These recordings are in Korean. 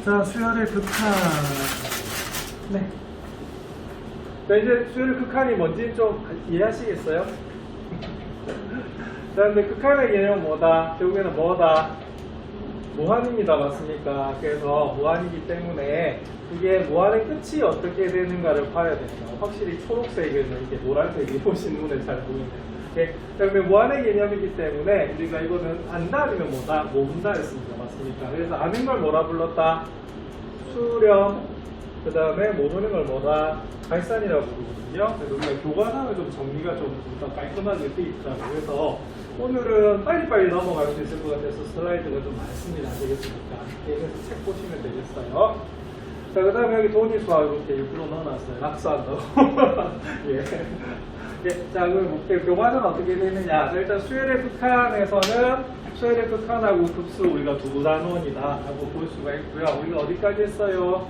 자, 수열의 극한. 네. 자, 이제 수열의 극한이 뭔지 좀 이해하시겠어요? 자, 근데 극한의 개념은 뭐다? 결국에는 뭐다? 무한입니다. 맞습니까? 그래서 무한이기 때문에 이게 무한의 끝이 어떻게 되는가를 봐야 됩니다. 확실히 초록색에는 이게 노란색이 훨씬 눈에 잘 보이네요. 예, 그러면 무한의 개념이기 때문에 우리가 이거는 안다 아니면 뭐다? 모른다 했습니다. 맞습니까? 그래서 아는 걸 뭐라 불렀다? 수렴, 그 다음에 모르는 걸 뭐다? 발산이라고 부르거든요. 그래서 우리가 교과서는 좀 정리가 좀 더 깔끔하게 돼 있더라고요. 그래서 오늘은 빨리빨리 넘어갈 수 있을 것 같아서 슬라이드가 좀 많습니다. 되겠습니까? 그래서 책 보시면 되겠어요. 자, 그 다음에 여기 돈이수학 이렇게 일부러 넣어놨어요. 낙수한다고. 예. 예. 자, 그럼 볼게요. 교과서는 어떻게 되느냐. 자, 일단 수열의 극한에서는 수열의 극한하고 급수 우리가 두 단원이다 라고 볼 수가 있고요. 우리가 어디까지 했어요?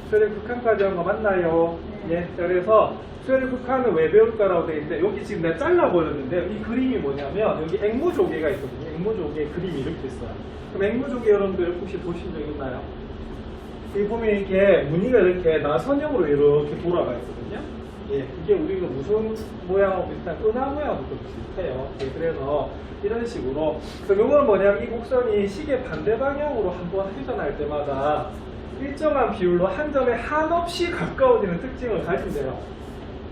수열의 극한까지 한 거 맞나요? 예. 그래서 수열의 극한은 왜 배울까라고 되어 있는데, 여기 지금 내가 잘라 보였는데, 이 그림이 뭐냐면, 여기 앵무조개가 있거든요. 앵무조개 그림이 이렇게 있어요. 그럼 앵무조개 여러분들 혹시 보신 적 있나요? 여기 보면 이렇게 무늬가 이렇게 나선형으로 이렇게 돌아가 있거든요. 예, 이게 우리가 무슨 모양하고 비슷한 은하 모양하고 좀 비슷해요. 예, 그래서 이런 식으로. 그럼 이거는 뭐냐면 이 곡선이 시계 반대 방향으로 한번 회전할 때마다 일정한 비율로 한 점에 한없이 가까워지는 특징을 가진대요.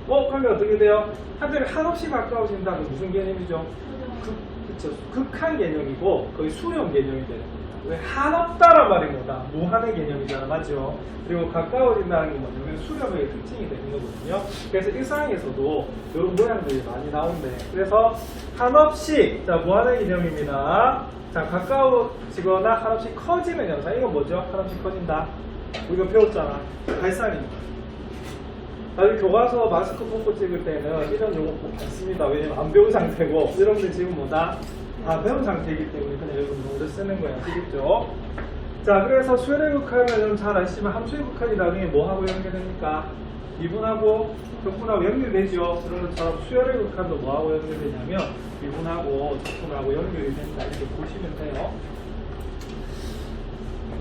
그러면 어떻게 돼요? 한 점에 한없이 가까워진다는 무슨 개념이죠? 그쵸. 극한 개념이고 거의 수렴 개념이 되는 겁니다. 왜 한없다란 말이 뭐다? 무한의 개념이잖아, 맞죠? 그리고 가까워진다는 건 뭐냐면 수렴의 특징이 되는 거거든요. 그래서 일상에서도 이런 모양들이 많이 나온대. 그래서 한없이, 자, 무한의 개념입니다. 자, 가까워지거나 한없이 커지는 현상. 이건 뭐죠? 한없이 커진다. 우리가 배웠잖아. 발산입니다. 나중에 교과서 마스크 뽑고 찍을 때는 이런 용어 꼭 받습니다. 왜냐면 안 배운 상태고, 여러분들 지금 뭐다? 다 배운 상태이기 때문에 그냥 여러분 용어를 쓰는 거야. 아시겠죠? 자, 그래서 수열의 극한은 여러분 잘 아시지만 함수의 극한이 나중에 뭐하고 연결됩니까? 미분하고 적분하고 연결되죠. 그런 것처럼 수열의 극한도 뭐하고 연결되냐면 미분하고 적분하고 연결이 된다. 이렇게 보시면 돼요.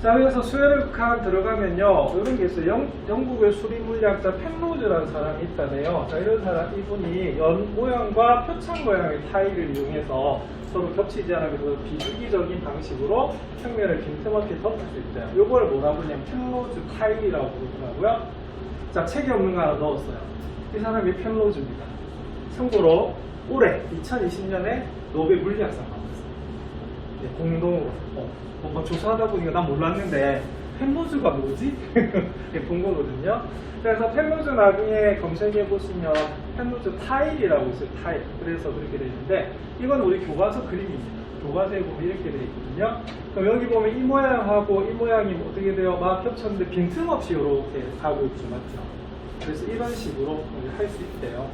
자, 그래서 수열의 극한 들어가면요, 이런 게 있어요. 영국의 수리물리학자 펜로즈라는 사람이 있다네요. 자, 이런 사람, 이분이 연 모양과 표창 모양의 타일을 이용해서 서로 겹치지 않으면서 비주기적인 방식으로 평면을 빈틈없이 덮을 수 있대요. 이걸 뭐라고 하냐면 펜로즈 타일이라고 부르더라고요. 자, 책이 없는 거 하나 넣었어요. 이 사람이 펜로즈입니다. 참고로 올해 2020년에 노벨 물리학상 받았어요. 네, 공동으로. 뭔가 조사하다 보니까 난 몰랐는데 펜로즈가 뭐지? 본 거거든요. 그래서 펜로즈 나중에 검색해 보시면 펜로즈 타일이라고 있어요. 타일. 그래서 그렇게 되어 있는데 이건 우리 교과서 그림입니다. 교과서에 보면 이렇게 되어 있거든요. 그럼 여기 보면 이 모양하고 이 모양이 어떻게 돼요? 막 겹쳤는데 빈틈없이 이렇게 가고 있죠. 맞죠? 그래서 이런 식으로 할 수 있대요.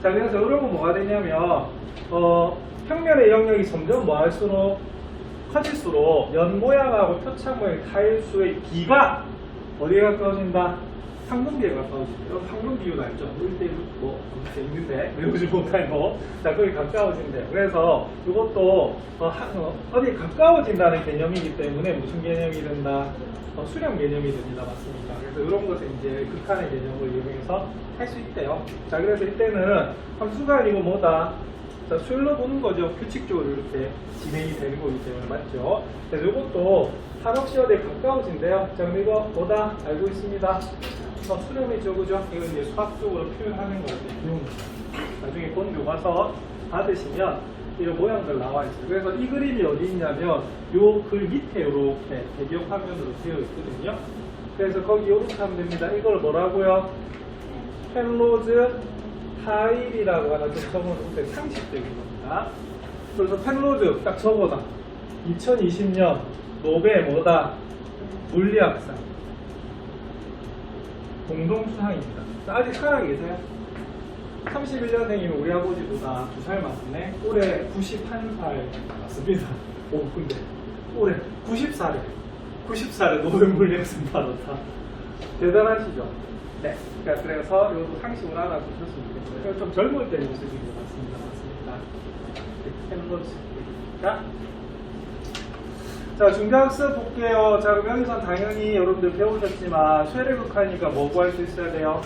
자, 그래서 이런 건 뭐가 되냐면 평면의 영역이 점점 뭐 할수록 커질수록 연 모양하고 표창 모양의 타일수의 비가 어디에 가까워진다? 상근비에 가까워진다. 여러분 상근 비율 알죠? 1대1 뭐 있는데 외우지 못하고 자, 거기 가까워진대요. 그래서 이것도 어디 가까워진다는 개념이기 때문에 무슨 개념이 된다? 수렴 개념이 됩니다. 맞습니까? 그래서 이런 것을 이제 극한의 개념을 이용해서 할 수 있대요. 자, 그래서 이때는 함수가 아니고 뭐다? 자, 수열로 보는 거죠. 규칙적으로 이렇게 진행이 되는 거기 때문에 맞죠? 그래서 이것도 한없이 어디에 가까워진대요. 자, 그럼 이거 뭐다? 알고 있습니다. 수렴이죠, 그죠? 이거 이제 수학적으로 표현하는 거예요. 나중에 본 교과서 받으시면 이런 모양들 나와 있어요. 그래서 이 그림이 어디 있냐면 요 글 밑에 이렇게 배경 화면으로 되어 있거든요. 그래서 거기 이렇게 하면 됩니다. 이걸 뭐라고요? 펜로즈 타일이라고 하나 좀 적어놓으면 상식적인 겁니다. 그래서 펜로즈 딱 적어놔. 2020년 노벨 뭐다? 물리학상 공동수상입니다. 아직 살아 계세요? 31년생이면 우리 아버지보다 2살 많네. 올해 91살 맞습니다. 오, 근데 올해 90살에 노벨 물리학상 받았다. 대단하시죠? 네. 그래서 이것도 상식으로 알아두셨으면 좋겠어요. 좀 젊을 때 모습인 것 같습니다. 맞습니다. 펜로즈입니다. 자, 중대학습 볼게요. 자, 그럼 여기선 당연히 여러분들 배우셨지만 수열의 극하니까 뭐 구할 수 있어야 돼요?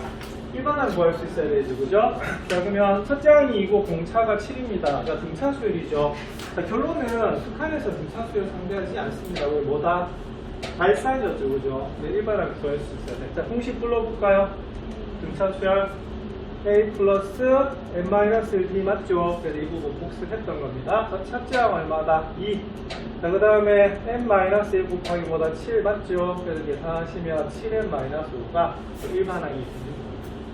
일반항 구할 수 있어야 되죠, 그죠? 자, 그러면 첫째 항이고 공차가 7입니다. 자, 등차 수열이죠. 자, 결론은 극한에서 등차 수열 상대하지 않습니다. 왜 뭐다? 발사이었죠, 그죠? 네, 일반항 구할 수 있어야 돼. 자, 공식 불러볼까요? 등차 수열 a 플러스 n-1d 맞죠? 그래서 이 부분 복습했던 겁니다. 자, 첫째 항 얼마다? 2. 자, 그 다음에 n-1 곱하기 뭐다? 7 맞죠? 그래서 계산하시면 7n-5가 일반항이 됩니다.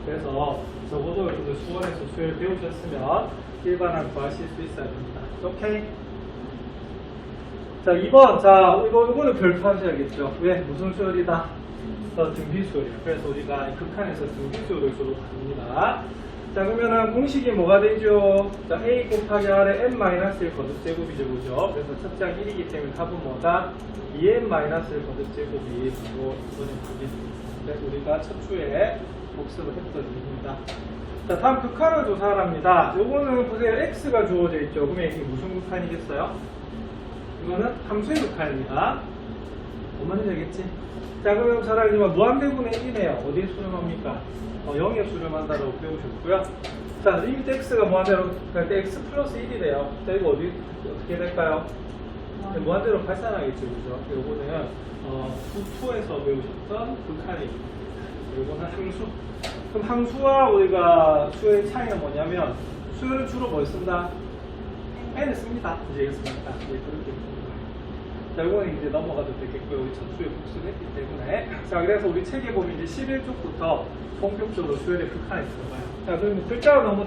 그래서 적어도 여러분들 수원에서 수열 배우셨으면 일반항 구하실 수 있어야 됩니다. 오케이? 자, 2번. 자, 이거는 별표 하셔야겠죠. 왜? 무슨 수열이다? 등비수열이에요. 그래서 우리가 극한에서 등비수열을 주로 다룹니다. 자, 그러면은 공식이 뭐가 되죠? 자, a 곱하기 r의 n-1 거듭제곱이죠, 그죠? 그래서 첫째 항 1이기 때문에 답은 뭐다? 2n-1 거듭제곱이 바로 이번에 답입니다. 그래서 우리가 첫 주에 복습을 했던 일입니다. 자, 다음 극한을 조사합니다. 요거는 보세요. x가 주어져 있죠. 그러면 이게 무슨 극한이겠어요? 이거는 함수의 극한입니다. 뭐만 되겠지? 자, 그럼 잘 알지만 무한대분의 1이네요. 어디에 수렴합니까? 0에 수렴한다고 배우셨고요. 자, 리미트 x가 무한대로 갈 때 x 플러스 1이래요. 자, 이거 어떻게 될까요? 무한대로 발산하겠죠, 그죠? 요거는 2에서 배우셨던 극한입니다. 요거는 함수. 그럼 함수와 우리가 수의 차이는 뭐냐면 수열은 주로 뭘 쓴다? n을 씁니다. 이제 이렇습니까? 예, 그렇게 봅니다. 자, 이거는 이제 넘어가도 되겠고요. 우리 첫 수에 복습했기 때문에. 자, 그래서 우리 책에 보면 이제 11쪽부터 본격적으로 수열의 극한에 들어가요. 자, 그럼 글자가 너무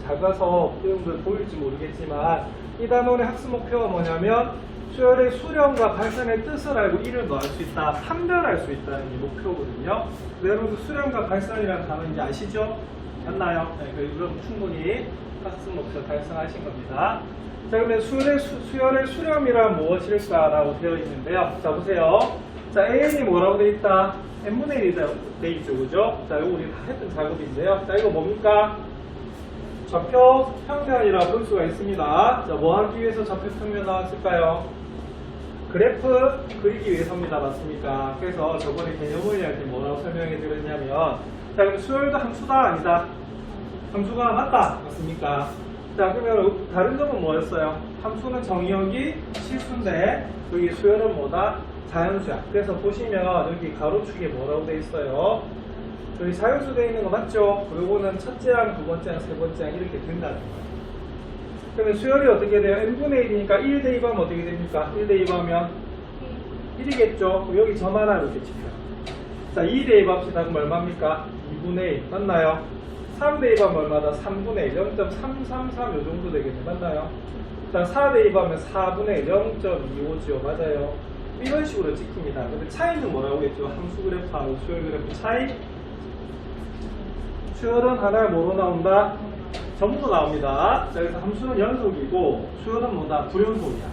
작아서 여러분들 보일지 모르겠지만 이 단원의 학습 목표가 뭐냐면 수열의 수렴과 발산의 뜻을 알고 이를 뭐 할 수 있다, 판별할 수 있다는 게 목표거든요. 여러분들 수렴과 발산이라는 단어 이제 아시죠? 맞나요? 네, 그럼 충분히 학습 목표 달성하신 겁니다. 자, 그러면 수열의 수렴이란 무엇일까라고 되어 있는데요. 자, 보세요. 자, AN이 뭐라고 되어 있다? n분의 1이 되어 있죠, 그죠? 자, 이거 우리 다 했던 작업인데요. 자, 이거 뭡니까? 좌표 평면이라 볼 수가 있습니다. 자, 뭐 하기 위해서 좌표 평면 나왔을까요? 그래프 그리기 위해서입니다. 맞습니까? 그래서 저번에 개념을 할 때 뭐라고 설명해 드렸냐면, 자, 그럼 수열도 함수다, 아니다? 함수가 맞다, 맞습니까? 자, 그러면 다른 점은 뭐였어요? 함수는 정의역이 실수인데 여기 수열은 뭐다? 자연수야. 그래서 보시면 여기 가로축에 뭐라고 돼 있어요? 여기 자연수 돼 있는 거 맞죠? 요거는 첫째 항, 두 번째 항, 세 번째 항 이렇게 된다는 거예요. 그러면 수열이 어떻게 돼요? n분의 1이니까 1 대입하면 어떻게 됩니까? 1 대입하면 1이겠죠? 여기 점 하나 이렇게 찍혀요. 자, 2 대입합시다. 그럼 얼마입니까? 2분의 1 맞나요? 3 대입하면 얼마다? 3분의 1, 0.333 요 정도 되겠네. 맞나요? 자, 4 대입하면 4분의 1, 0.25죠. 맞아요? 이런 식으로 찍힙니다. 근데 차이는 뭐라고 했죠? 함수 그래프하고 수열 그래프 차이? 수열은 하나에 뭐로 나온다? 전부 나옵니다. 자, 그래서 함수는 연속이고 수열은 뭐다? 불연속이야.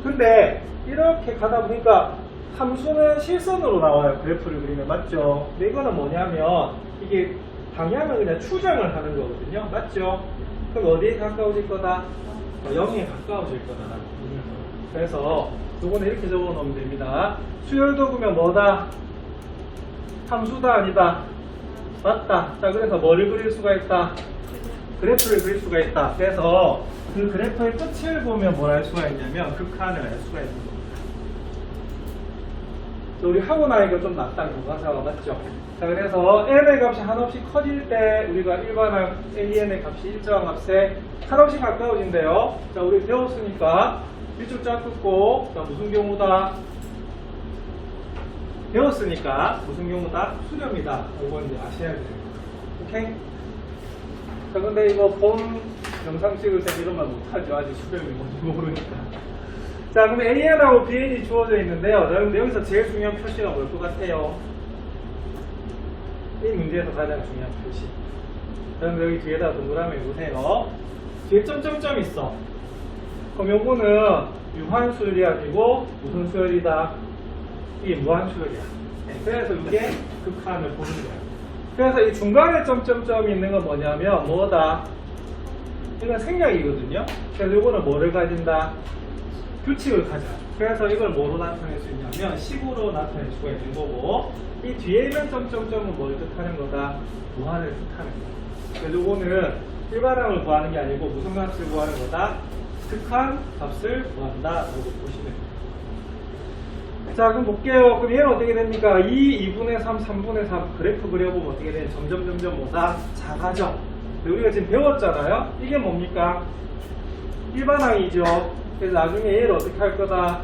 근데 이렇게 가다 보니까 함수는 실선으로 나와요. 그래프를 그리면. 맞죠? 근데 이거는 뭐냐면 이게 방향을 그냥 추정을 하는 거거든요. 맞죠? 그럼 어디에 가까워질 거다? 0에 가까워질 거다. 그래서 요거는 이렇게 적어 놓으면 됩니다. 수열도 보면 뭐다? 함수다, 아니다? 맞다. 자, 그래서 뭐를 그릴 수가 있다? 그래프를 그릴 수가 있다. 그래서 그 그래프의 끝을 보면 뭘 할 수가 있냐면 극한을 알 수가 있는 겁니다. 우리 하고 나니까 좀 낫다. 교과서가 맞죠? 자, 그래서 n의 값이 한없이 커질 때 우리가 일반항 an의 값이 일정한 값에 한없이 가까워진대요. 자, 우리 배웠으니까 일쪽 쫙 긋고, 자, 무슨 경우다? 배웠으니까 무슨 경우다? 수렴이다. 이건 이제 아셔야 돼요. 오케이? 자, 근데 이거 본 영상 찍을 때 이런 말 못하죠. 아직 수렴이 뭔지 모르니까. 자, 그럼 AN하고 BN이 주어져 있는데요. 여러분들 여기서 제일 중요한 표시가 뭘 것 같아요? 이 문제에서 가장 중요한 표시. 여러분들 여기 뒤에다 동그라미 보세요. 뒤에 점점점 있어. 그럼 요거는 유한수열이 아니고 무슨 수열이다? 이게 무한수열이야. 네, 그래서 이게 극한을 보는 거야. 그래서 이 중간에 점점점이 있는 건 뭐냐면 뭐다? 이건 생략이거든요. 그래서 요거는 뭐를 가진다? 규칙을 가져. 그래서 이걸 뭐로 나타낼 수 있냐면 식으로 나타낼 수가 있는 거고, 이 뒤에 있는 점점점은 뭘 뜻하는 거다? 무한을 뜻하는 거다. 그래서 이거는 일반항을 구하는 게 아니고 무슨 값을 구하는 거다? 극한 값을 구한다 라고 보시면 됩니다. 자, 그럼 볼게요. 그럼 얘는 어떻게 됩니까? 2, 2분의 3, 3분의 3 그래프 그려보면 어떻게 되냐? 점점 뭐다? 작아져. 우리가 지금 배웠잖아요? 이게 뭡니까? 일반항이죠. 그래서 나중에 얘를 어떻게 할 거다?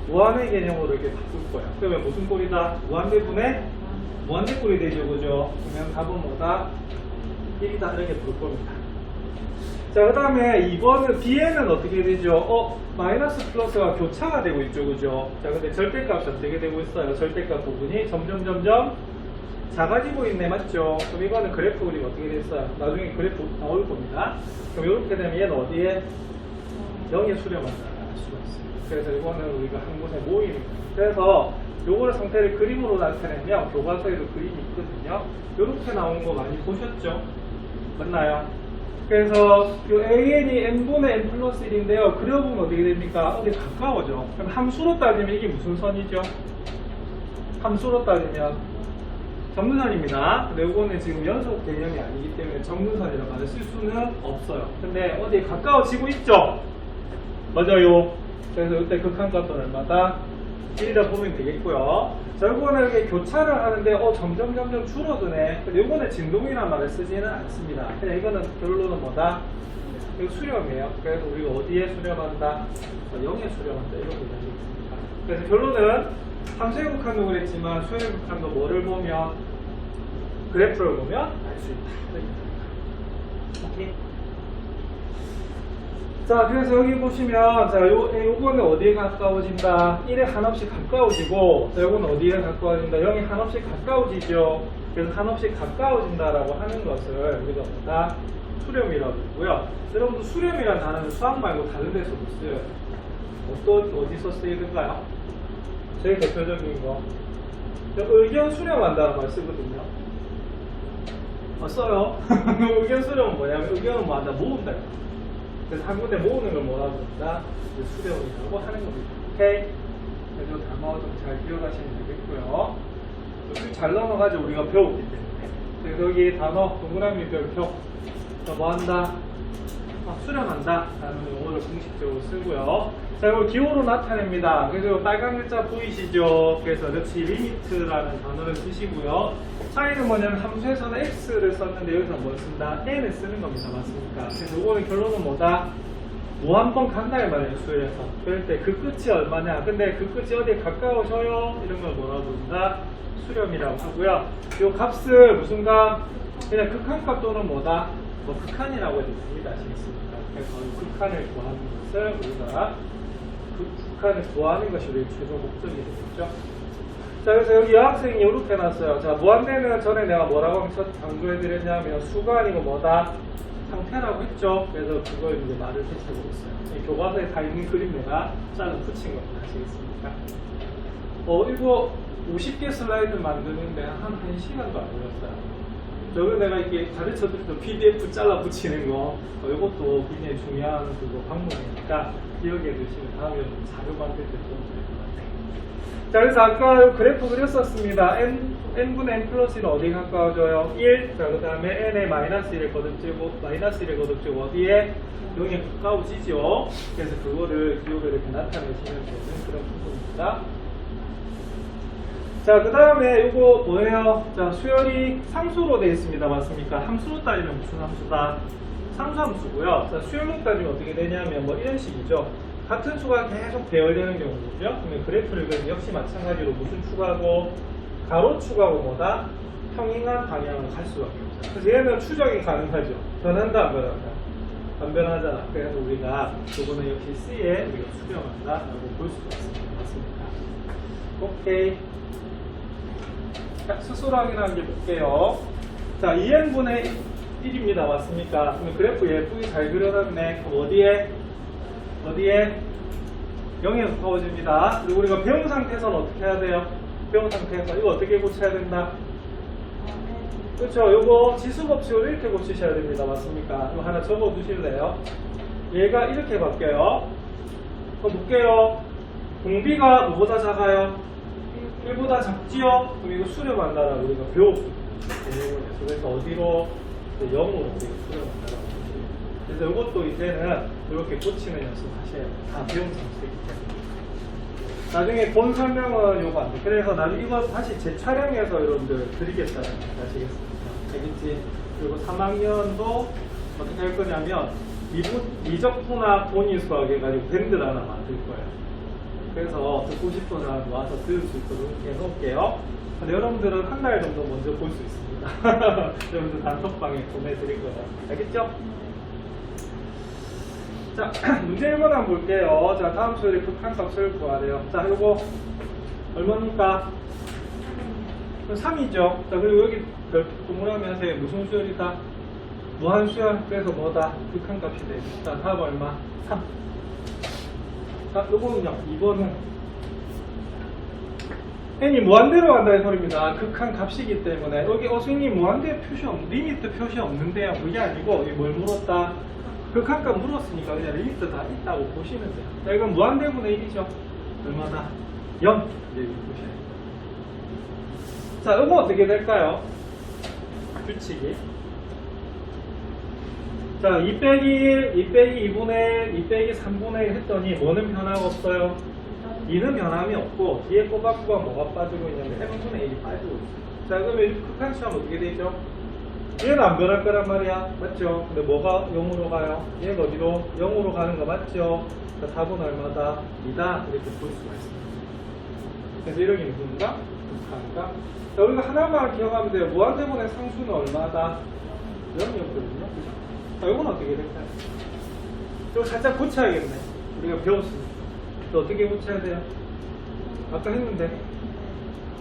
무한의 개념으로 이렇게 바꿀 거야. 그러면 무슨 꼴이다? 무한대분의 무한대꼴이 되죠, 그죠? 그러면 답은 뭐다? 1이다 이렇게 부를 겁니다. 자, 그 다음에 2번은 B에는 어떻게 되죠? 마이너스 플러스가 교차가 되고 있죠, 그죠? 자, 근데 절대값이 어떻게 되고 있어요? 절대값 부분이 점점 작아지고 있네, 맞죠? 그럼 이거는 그래프 그리면 어떻게 됐어요? 나중에 그래프 나올 겁니다. 그럼 이렇게 되면 얘는 어디에? 0에 수렴한다 할 수가 있어요. 그래서 이거는 우리가 한 곳에 모임입니다. 그래서 요거를 상태를 그림으로 나타내면 교과서에도 그림이 있거든요. 요렇게 나온 거 많이 보셨죠? 맞나요? 그래서 요 AN이 n분의 n 플러스 1인데요. 그려보면 어떻게 됩니까? 어디 가까워져. 그럼 함수로 따지면 이게 무슨 선이죠? 함수로 따지면 점근선입니다. 근데 이거는 지금 연속 개념이 아니기 때문에 점근선이라고 말을 쓸 수는 없어요. 근데 어디에 가까워지고 있죠? 맞아요. 그래서 이때 극한값은 얼마다? 1이다 보면 되겠고요. 자, 이거는 이렇게 교차를 하는데 점점 줄어드네. 근데 이거는 진동이란 말을 쓰지는 않습니다. 그냥 이거는 결론은 뭐다? 이거 수렴이에요. 그래서 우리가 어디에 수렴한다? 0에 수렴한다. 이렇게 되겠습니다. 그래서 결론은 함수의 극한도 그랬지만 수의 극한도 뭐를 보면? 그래프를 보면 알 수 있다. 오케이. 자, 그래서 여기 보시면, 자, 요거는 어디에 가까워진다? 1에 한없이 가까워지고, 자, 요거는 어디에 가까워진다? 0에 한없이 가까워지죠. 그래서 한없이 가까워진다라고 하는 것을 우리가 뭐다? 수렴이라고 부르고요. 여러분도 수렴이라는 단어는 수학 말고 다른 데서도 써요. 어디서 쓰이던가요? 제일 대표적인 거. 의견 수렴한다는 말 쓰거든요. 써요. 의견 수렴은 뭐냐면, 의견은 뭐 한다? 모은다. 그래서 한 군데 모으는 걸 뭐라고 합니다? 수렴이라고 하는 겁니다. 오케이? 그래서 단어 좀 잘 기억하시면 되겠고요. 잘 넘어가죠. 우리가 배웠기 때문에. 그래서 여기 단어, 동그라미 별표. 뭐 한다? 수렴한다. 라는 용어를 공식적으로 쓰고요. 자, 이걸 기호로 나타냅니다. 그래서 빨간 글자 보이시죠? 그래서 역시 리미트라는 단어를 쓰시고요. 차이는 뭐냐면 함수에서는 x를 썼는데 여기서 뭘 쓴다? n을 쓰는 겁니다. 맞습니까? 그래서 이거는 결론은 뭐다? 무한번 간다 이 말이에요. 수에서. 그럴 때 그 끝이 얼마냐? 근데 그 끝이 어디에 가까워져요? 이런 걸 뭐라고 부른다? 수렴이라고 하고요. 이 값을 무슨 값? 그냥 극한값 또는 뭐다? 뭐 극한이라고 해도 됩니다. 아시겠습니까? 그래서 이 극한을 구하는 것을 우리가 극한을 구하는 것이 우리의 최종 목적이 되겠죠. 자, 그래서 여기 여학생이 이렇게 해놨어요. 자, 무한대는 전에 내가 뭐라고 강조해드렸냐면 수가 아니고 뭐다? 상태라고 했죠. 그래서 그걸 이제 말을 해주고 있어요. 이 교과서에 다 있는 그림 내가 잘라 붙인 겁니다. 아시겠습니까? 이거 50개 슬라이드 만드는데 한 1시간도 안 걸렸어요. 저기 내가 이렇게 가르쳐드렸던 PDF 잘라 붙이는 거, 이것도 굉장히 중요한 그거 방법이니까 기억해 두시면 다음에 자료 만들 때 도움 될 것 같아요. 자, 그래서 아까 그래프 그렸었습니다. n분의 n 플러스 1은 어디에 가까워져요? 1. 자, 그 다음에 n에 마이너스 1을 거듭지고 어디에? 0에 가까워지죠. 그래서 그거를 기호로 이렇게 나타내시면 되는 그런 부분입니다. 자, 그 다음에 이거 뭐예요? 자, 수열이 상수로 되어 있습니다. 맞습니까? 함수로 따지면 무슨 함수다? 상수함수고요. 자, 수열로 따지면 어떻게 되냐면 뭐 이런 식이죠. 같은 수가 계속 배열되는 경우죠. 그러면 그래프를 그리면 역시 마찬가지로 무슨 추가고 가로 추가고 뭐다? 평행한 방향으로 갈 수밖에 없어요. 그래서 얘는 추적이 가능하죠. 변한다 안 변한다? 안 변하잖아. 그래서 우리가 이거는 역시 C에 우리가 수렴한다라고 볼 수가 있습니다. 맞습니까? 오케이. 자, 스스로 확인하는 게 볼게요. 자, 2n분의 1입니다. 맞습니까? 그러면 그래프 예쁘게 잘 그려놨네. 그럼 어디에? 0에 가까워집니다. 그리고 우리가 배운 상태에서는 어떻게 해야 돼요? 배운 상태에서 이거 어떻게 고쳐야 된다? 그렇죠. 이거 지수법칙으로 이렇게 고치셔야 됩니다. 맞습니까? 이거 하나 적어 두실래요? 얘가 이렇게 바뀌어요. 그럼 볼게요. 공비가 뭐보다 작아요? 1보다 작지요? 그럼 이거 수렴한다라고 우리가 배웠거든요. 그래서 어디로? 0으로 우리가 수렴한다라고. 그래서 이것도 이제는 이렇게 꽂히는 연습 하셔야 돼요. 다 배운 상식이기 때문에. 나중에 본 설명은 요거 안 돼. 그래서 나중에 이거 다시 재촬영해서 여러분들 드리겠다는 거 아시겠습니까? 알겠지? 그리고 3학년도 어떻게 할 거냐면 미적분학 본인 수학 해가지고 밴드를 하나 만들 거예요. 그래서 듣고 싶은 사람 와서 들을 수 있도록 해놓을게요. 근데 여러분들은 한 달 정도 먼저 볼 수 있습니다. 여러분들 단톡방에 보내드릴 거예요. 알겠죠? 자, 문제 1번 한번 볼게요. 자, 다음 수열의 극한값을 구하래요. 자, 요거 얼마입니까? 3이죠. 자, 그리고 여기 동그라미 하세요. 무슨 수열이다? 무한수열. 그래서 뭐다? 극한값이 돼. 자, 답 얼마? 3. 자, 요거는요. 2번은 n이 무한대로 간다는 소리입니다. 극한값이기 때문에 여기 선생님 무한대 표시 리미트 표시 없는데요. 그게 아니고 이게 뭘 물었다? 극한값 물었으니까 그냥 리미트 다 있다고 보시면 돼요. 자, 이건 무한대분의 1이죠. 얼마다? 0. 이제 보셔야 돼요. 자, 이거 어떻게 될까요? 규칙이. 자, 2 빼기 1, 2 빼기 2분의 1, 2 빼기 3분의 1 했더니 뭐는 변화가 없어요? 2는 변함이 없고 뒤에 꼬박꼬박 뭐가 빠지고 있냐면 해분분의 1이 빠지고 있어요. 자, 그러면 극한수하면 어떻게 되죠? 얘는 안 변할 거란 말이야. 맞죠? 근데 뭐가 0으로 가요? 얘는 어디로? 0으로 가는 거 맞죠? 자, 답은 얼마다? 2다. 이렇게 볼 수가 있습니다. 그래서 이렇게 누군가? 극한가? 자, 우리가 하나만 기억하면 돼요. 무한대분의 상수는 얼마다? 0이었거든요. 자, 이건 어떻게 될까요? 이거 살짝 고쳐야겠네. 우리가 배웠으니까. 또 어떻게 고쳐야 돼요? 아까 했는데.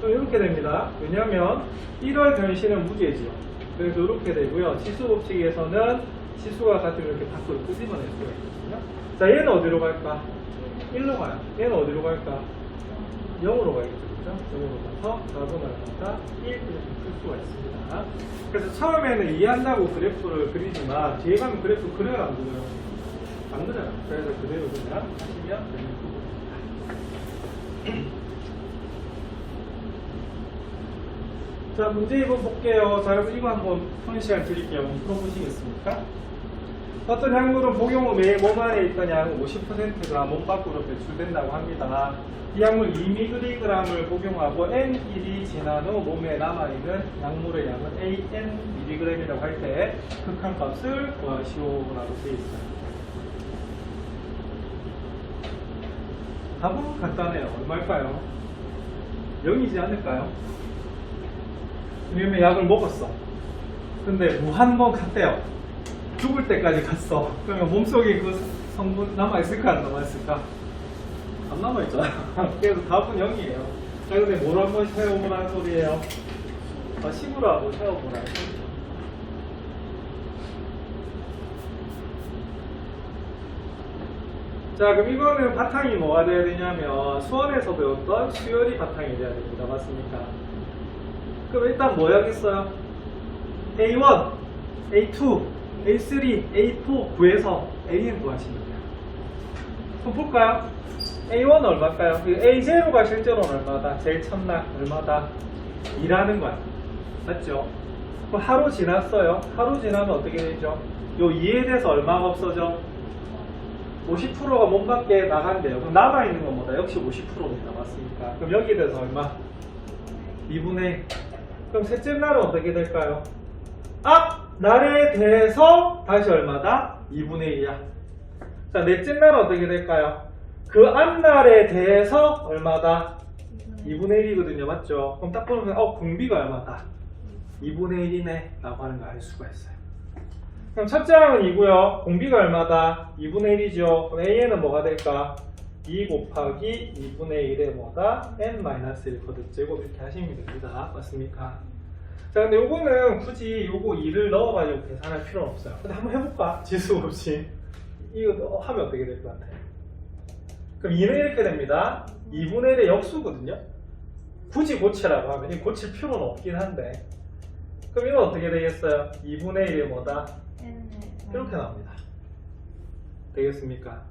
또 이렇게 됩니다. 왜냐하면 1월 변신은 무죄지요. 그래서 이렇게 되고요. 치수법칙에서는 치수가 같으면 이렇게 밖으로 끄집어낼 수가 있거든요. 자, 얘는 어디로 갈까? 1로 가요. 얘는 어디로 갈까? 0으로 가겠죠. 그죠? 0으로 가서 답은 얼마다? 1 이렇게 풀 수가 있습니다. 그래서 처음에는 이해한다고 그래프를 그리지만 뒤에 가면 그래프 그려요, 안 그려요? 안 그려요. 그래서 그대로 그냥 하시면 되는 부분입니다. 자, 문제 2번 볼게요. 자, 그럼 이거 한번 푸는 시간 드릴게요. 한번 풀어보시겠습니까? 어떤 약물은 복용 후 매일 몸 안에 있던 양 50%가 몸 밖으로 배출된다고 합니다. 이 약물 2mg을 복용하고 N1이 지난 후 몸에 남아있는 약물의 양은 AN mg이라고 할 때 극한값을 구하시오라고 되어 있어요. 답은 간단해요. 얼마일까요? 0이지 않을까요? 왜냐면 약을 먹었어. 근데 무한번 갔대요. 죽을 때까지 갔어. 그러면 몸속에 그 성분 남아있을까 안 남아있을까? 안 남아있잖아. 그래서 답은 0이에요. 자, 근데 뭘 한번 세워보라는 소리예요? 아, 식으로 한번 세워보라는 소리죠. 자, 그럼 이거는 바탕이 뭐가 돼야 되냐면 수원에서 배웠던 수열이 바탕이 돼야 됩니다. 맞습니까? 그럼 일단 뭐 해야겠어요? A1, A2, A3, A4 구해서 AN 구하시면 돼요. 그럼 볼까요? A1 얼마일까요? A0가 실제로는 얼마다? 제일 첫날 얼마다? 2라는 거야. 맞죠? 그럼 하루 지났어요. 하루 지나면 어떻게 되죠? 요 2에 대해서 얼마가 없어져? 50%가 몸 밖에 나간대요. 그럼 남아있는 건 뭐다? 역시 50%입니다. 맞습니까? 그럼 여기에 대해서 얼마? 2분의 그럼 셋째 날은 어떻게 될까요? 앞 날에 대해서 다시 얼마다? 2분의 1이야. 자, 넷째 날은 어떻게 될까요? 그 앞날에 대해서 얼마다? 2분의 1이거든요. 맞죠? 그럼 딱 보면 공비가 얼마다? 2분의 1이네 라고 하는 걸 알 수가 있어요. 그럼 첫째 항은 2고요. 공비가 얼마다? 2분의 1이죠. 그럼 AN은 뭐가 될까? 2 곱하기 2분의 1의 뭐다? n-1 거듭제곱 이렇게 하시면 됩니다. 맞습니까? 자, 근데 요거는 굳이 요거 2를 넣어가지고 계산할 필요는 없어요. 근데 한번 해볼까? 지수 없이. 이거 하면 어떻게 될 것 같아요? 그럼 2는 이렇게 됩니다. 2분의 1의 역수거든요. 굳이 고치라고 하면 이 고칠 필요는 없긴 한데. 그럼 이건 어떻게 되겠어요? 2분의 1이 뭐다? 이렇게 나옵니다. 되겠습니까?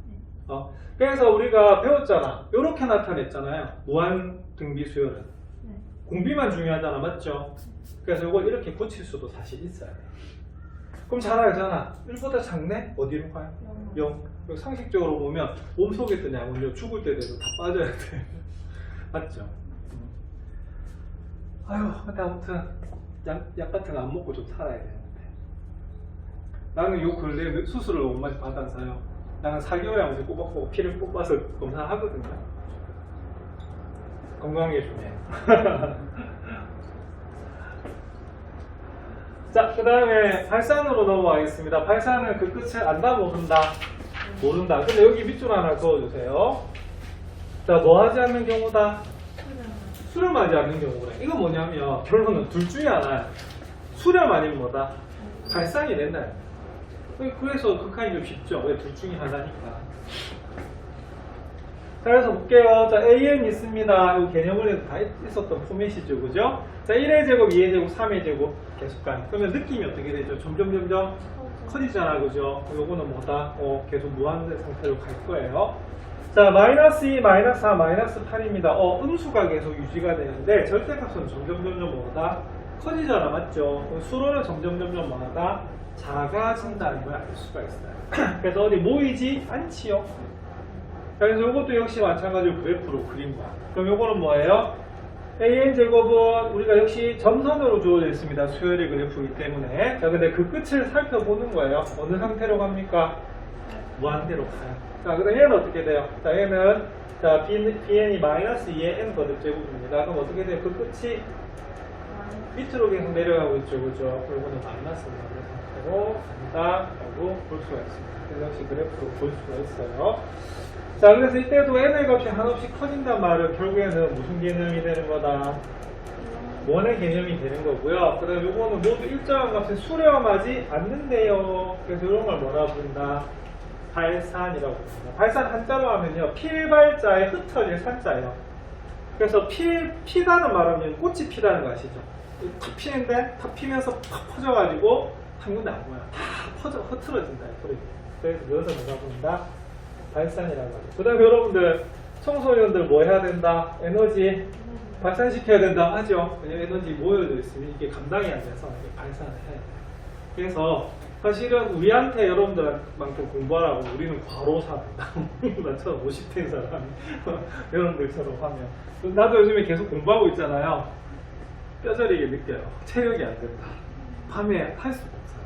그래서 우리가 배웠잖아. 이렇게 나타냈잖아요. 무한 등비 수열은. 네. 공비만 중요하잖아. 맞죠? 그래서 이걸 이렇게 고칠 수도 사실 있어요. 그럼 잘 알잖아. 1보다 작네? 어디로 가요? 0. 상식적으로 보면 몸속에 있던 약은요, 죽을 때 돼도 다 빠져야 돼. 맞죠? 아유, 근데 아무튼 약 같은 거 안 먹고 좀 살아야 되는데. 나는 요 근래에 수술을 너무 많이 받아서요. 나는 4개월에 한 번씩 꼬박꼬박 피를 뽑아서 검사를 하거든요. 건강하게 중요해. 자, 그 다음에 발산으로 넘어가겠습니다. 발산은 그 끝을 안다, 모른다? 모른다. 근데 여기 밑줄 하나 그어주세요. 자, 뭐 하지 않는 경우다? 수렴하지 않는 경우래. 이건 뭐냐면, 결론은 둘 중에 하나야. 수렴 아니면 뭐다? 발산이 된다. 그래서 극한이 좀 쉽죠. 왜? 둘 중에 하나니까. 자, 그래서 볼게요. 자, AN 있습니다. 이 개념을 다 있었던 포맷이죠. 그죠? 자, 1의 제곱, 2의 제곱, 3의 제곱 계속 가니. 그러면 느낌이 어떻게 되죠? 점점 커지잖아. 그죠? 요거는 뭐다? 계속 무한대 상태로 갈 거예요. 자, 마이너스 2, 마이너스 4, 마이너스 8입니다. 음수가 계속 유지가 되는데 절대값은 점점 뭐다? 커지잖아. 맞죠? 수로는 점점 뭐다? 작아진다는 걸 알 수가 있어요. 그래서 어디 모이지 않지요. 그래서 이것도 역시 마찬가지로 그래프로 그린 거야. 그럼 이거는 뭐예요? AN 제곱은 우리가 역시 점선으로 주어져 있습니다. 수열의 그래프이기 때문에. 자, 근데 그 끝을 살펴보는 거예요. 어느 상태로 갑니까? 무한대로 가요. 자, 그럼 얘는 어떻게 돼요? 자, 얘는 자, bn이 마이너스 2의 n 거듭제곱입니다. 그럼 어떻게 돼요? 그 끝이 밑으로 계속 내려가고 있죠. 그죠? 그리고는 마이너스 1의 상태로 간다라고 볼 수가 있습니다. 그래서 역시 그래프로 볼 수가 있어요. 자, 그래서 이때도 n의 값이 한없이 커진단 말은 결국에는 무슨 개념이 되는 거다? 원의 개념이 되는 거고요. 그 다음에 요거는 모두 일정한 값에 수렴하지 않는데요. 그래서 이런 걸 뭐라 부른다? 발산이라고 부릅니다. 발산 한자로 하면요, 필발자에 흩어질 산자예요. 그래서 피다는 말하면 꽃이 피다는 거 아시죠? 탁 피는데 탁 피면서 팍 퍼져가지고 한 군데 안 보여. 다 흐트러진다. 그래서 그것을 뭐라 부른다? 발산이라고 하죠. 그 다음에 여러분들 청소년들 뭐 해야 된다? 에너지 발산시켜야 된다 하죠. 왜냐면 에너지 모여져 있으면 이게 감당이 안 돼서 이게 발산을 해야 돼요. 그래서 사실은 우리한테 여러분들만큼 공부하라고 우리는 과로사다. 나처럼 50대인 사람이 여러분들처럼 하면. 나도 요즘에 계속 공부하고 있잖아요. 뼈저리게 느껴요. 체력이 안 된다. 밤에 할 수가 없어요.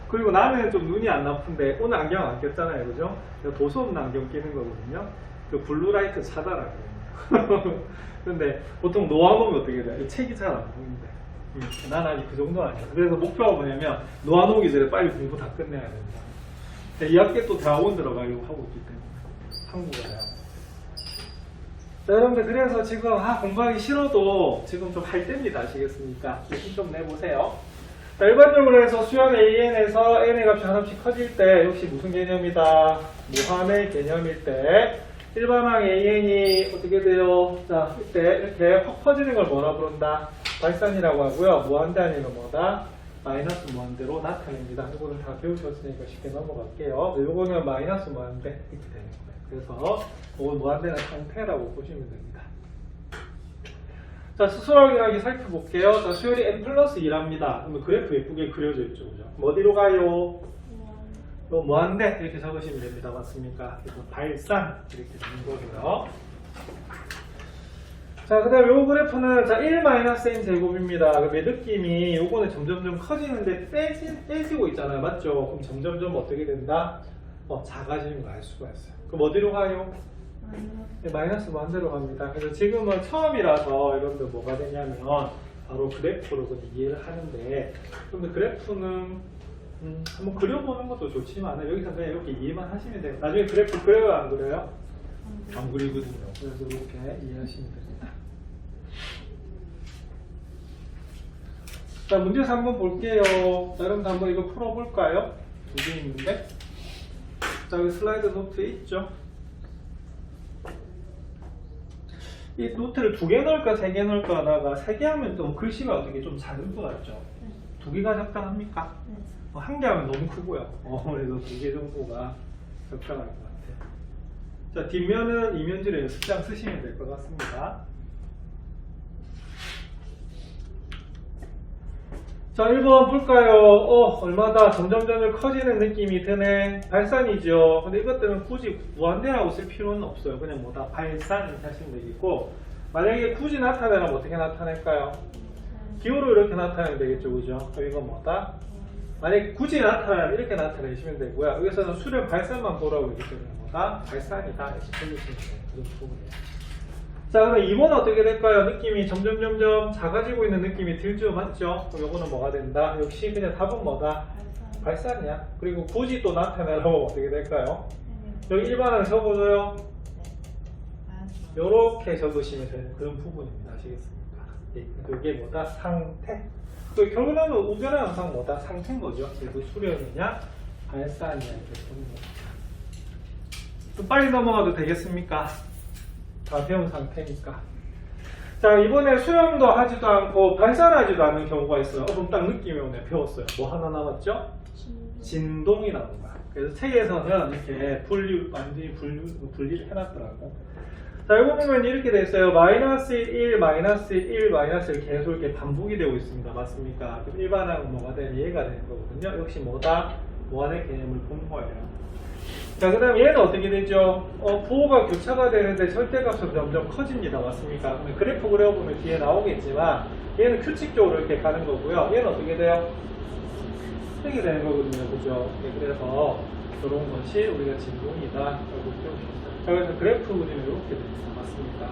그리고 나는 좀 눈이 안 나쁜데 오늘 안경 안 꼈잖아요. 그죠? 도수 없는 안경 끼는 거거든요. 그 블루라이트 차단하고. 근데 보통 놓아놓으면 어떻게 돼요? 이 책이 잘 안 보이는데. 난 아직 그 정도는 아니야. 그래서 목표가 뭐냐면 놓아놓기 전에 빨리 공부 다 끝내야 된다. 2학기 또 대학원 들어가려고 하고 있기 때문에 한국어 대학원. 자, 여러분들 그래서 지금 공부하기 싫어도 지금 좀 할 때입니다. 아시겠습니까? 힘 좀 내보세요. 자, 일반적으로 해서 수열 AN에서 N의 값이 하나씩 커질 때 역시 무슨 개념이다? 무한의 개념일 때 일반항 AN이 어떻게 돼요? 자, 이때 이렇게 확 퍼지는 걸 뭐라 부른다? 발산이라고 하고요. 무한대 아니면 뭐다? 마이너스 무한대로 나타냅니다. 이거는 다 배우셨으니까 쉽게 넘어갈게요. 이거는 마이너스 무한대 이렇게 되는 거예요. 그래서 이건 무한대는 상태라고 보시면 됩니다. 자, 수술하기 살펴볼게요. 자, 수열이 n 플러스 2랍니다. 그러면 그래프 예쁘게 그려져 있죠. 그죠? 어디로 가요? 요 무한대 이렇게 적으시면 됩니다. 맞습니까? 그래서 발산 이렇게 되는 거고요. 자, 그 다음에 요 그래프는 자 1-n 제곱입니다. 근데 느낌이 요거는 점점점 커지는데 빼지고 있잖아요. 맞죠? 그럼 점점점 어떻게 된다? 작아지는 거 알 수가 있어요. 그럼 어디로 가요? 네, 마이너스 무한대로 갑니다. 그래서 지금은 처음이라서 여러분들 뭐가 되냐면 바로 그래프로 이해를 하는데, 근데 그래프는 한번 그려보는 것도 좋지만 여기서 그냥 이렇게 이해만 하시면 돼요. 나중에 그래프 그려요, 안 그려요? 안 그리거든요. 그래서 이렇게 이해하시면 됩니다. 자, 문제에서 한번 볼게요. 자, 여러분들 한번 이거 풀어볼까요? 두 개 있는데. 자, 여기 슬라이드 노트 있죠? 이 노트를 2개 넣을까 3개 넣을까 하다가 3개 하면 또 글씨가 어떻게 좀 작은 것 같죠? 2개가 적당합니까? 네. 1개 하면 너무 크고요. 그래서 2개 정도가 적당할 것 같아요. 자, 뒷면은 이면지를 연습장 쓰시면 될 것 같습니다. 자, 1번 볼까요? 얼마다 점점 커지는 느낌이 드네. 발산이죠. 근데 이것들은 굳이 무한대라고 쓸 필요는 없어요. 그냥 뭐다 발산 이렇게 하시면 되겠고, 만약에 굳이 나타내려면 어떻게 나타낼까요? 기호로 이렇게 나타내면 되겠죠, 그죠? 그럼 이건 뭐다? 만약에 굳이 나타내면 이렇게 나타내시면 되고요. 여기서는 수렴 발산만 보라고 했기 때문에 뭐다? 발산이다. 이렇게 풀리시면 돼요. 그런 부분이에요. 자, 그럼 2번은 어떻게 될까요? 느낌이 점점 작아지고 있는 느낌이 들죠? 맞죠? 그럼 요거는 뭐가 된다? 역시 그냥 답은 뭐다? 발산이야. 그리고 굳이 또 나타내려면 어떻게 될까요? 여기 일반을 적어줘요. 요렇게 적으시면 되는 그런 부분입니다. 아시겠습니까? 예, 그게 뭐다? 상태. 그 결국은 우변은 항상 뭐다? 상태인 거죠. 그리고 수렴이냐? 발산이냐? 이렇게 보는 겁니다. 좀 빨리 넘어가도 되겠습니까? 다 배운 상태니까. 자, 이번에 수영도 하지도 않고 발산하지도 않는 경우가 있어요. 그럼 딱 느낌이 오네. 배웠어요. 뭐 하나 남았죠? 진동이 나온 거야. 그래서 책에서는 이렇게 완전히 분리를 해놨더라고. 자, 이거 보면 이렇게 돼 있어요. 마이너스 1, 마이너스 1, 마이너스 1 계속 이렇게 반복이 되고 있습니다. 맞습니까? 그럼 일반항은 뭐가 되면 얘가 되는 거거든요. 역시 뭐다? 무한의 개념을 본 거예요. 자, 그 다음 얘는 어떻게 되죠? 부호가 교차가 되는데 절대값은 점점 커집니다. 맞습니까? 그러면 그래프 그려보면 뒤에 나오겠지만 얘는 규칙적으로 이렇게 가는 거고요. 얘는 어떻게 돼요? 이렇게 되는 거거든요. 그죠? 네, 그래서 이런 것이 우리가 진동이다. 라고 배우셨어요. 자, 그래서 그래프 그리면 이렇게 됩니다. 맞습니까?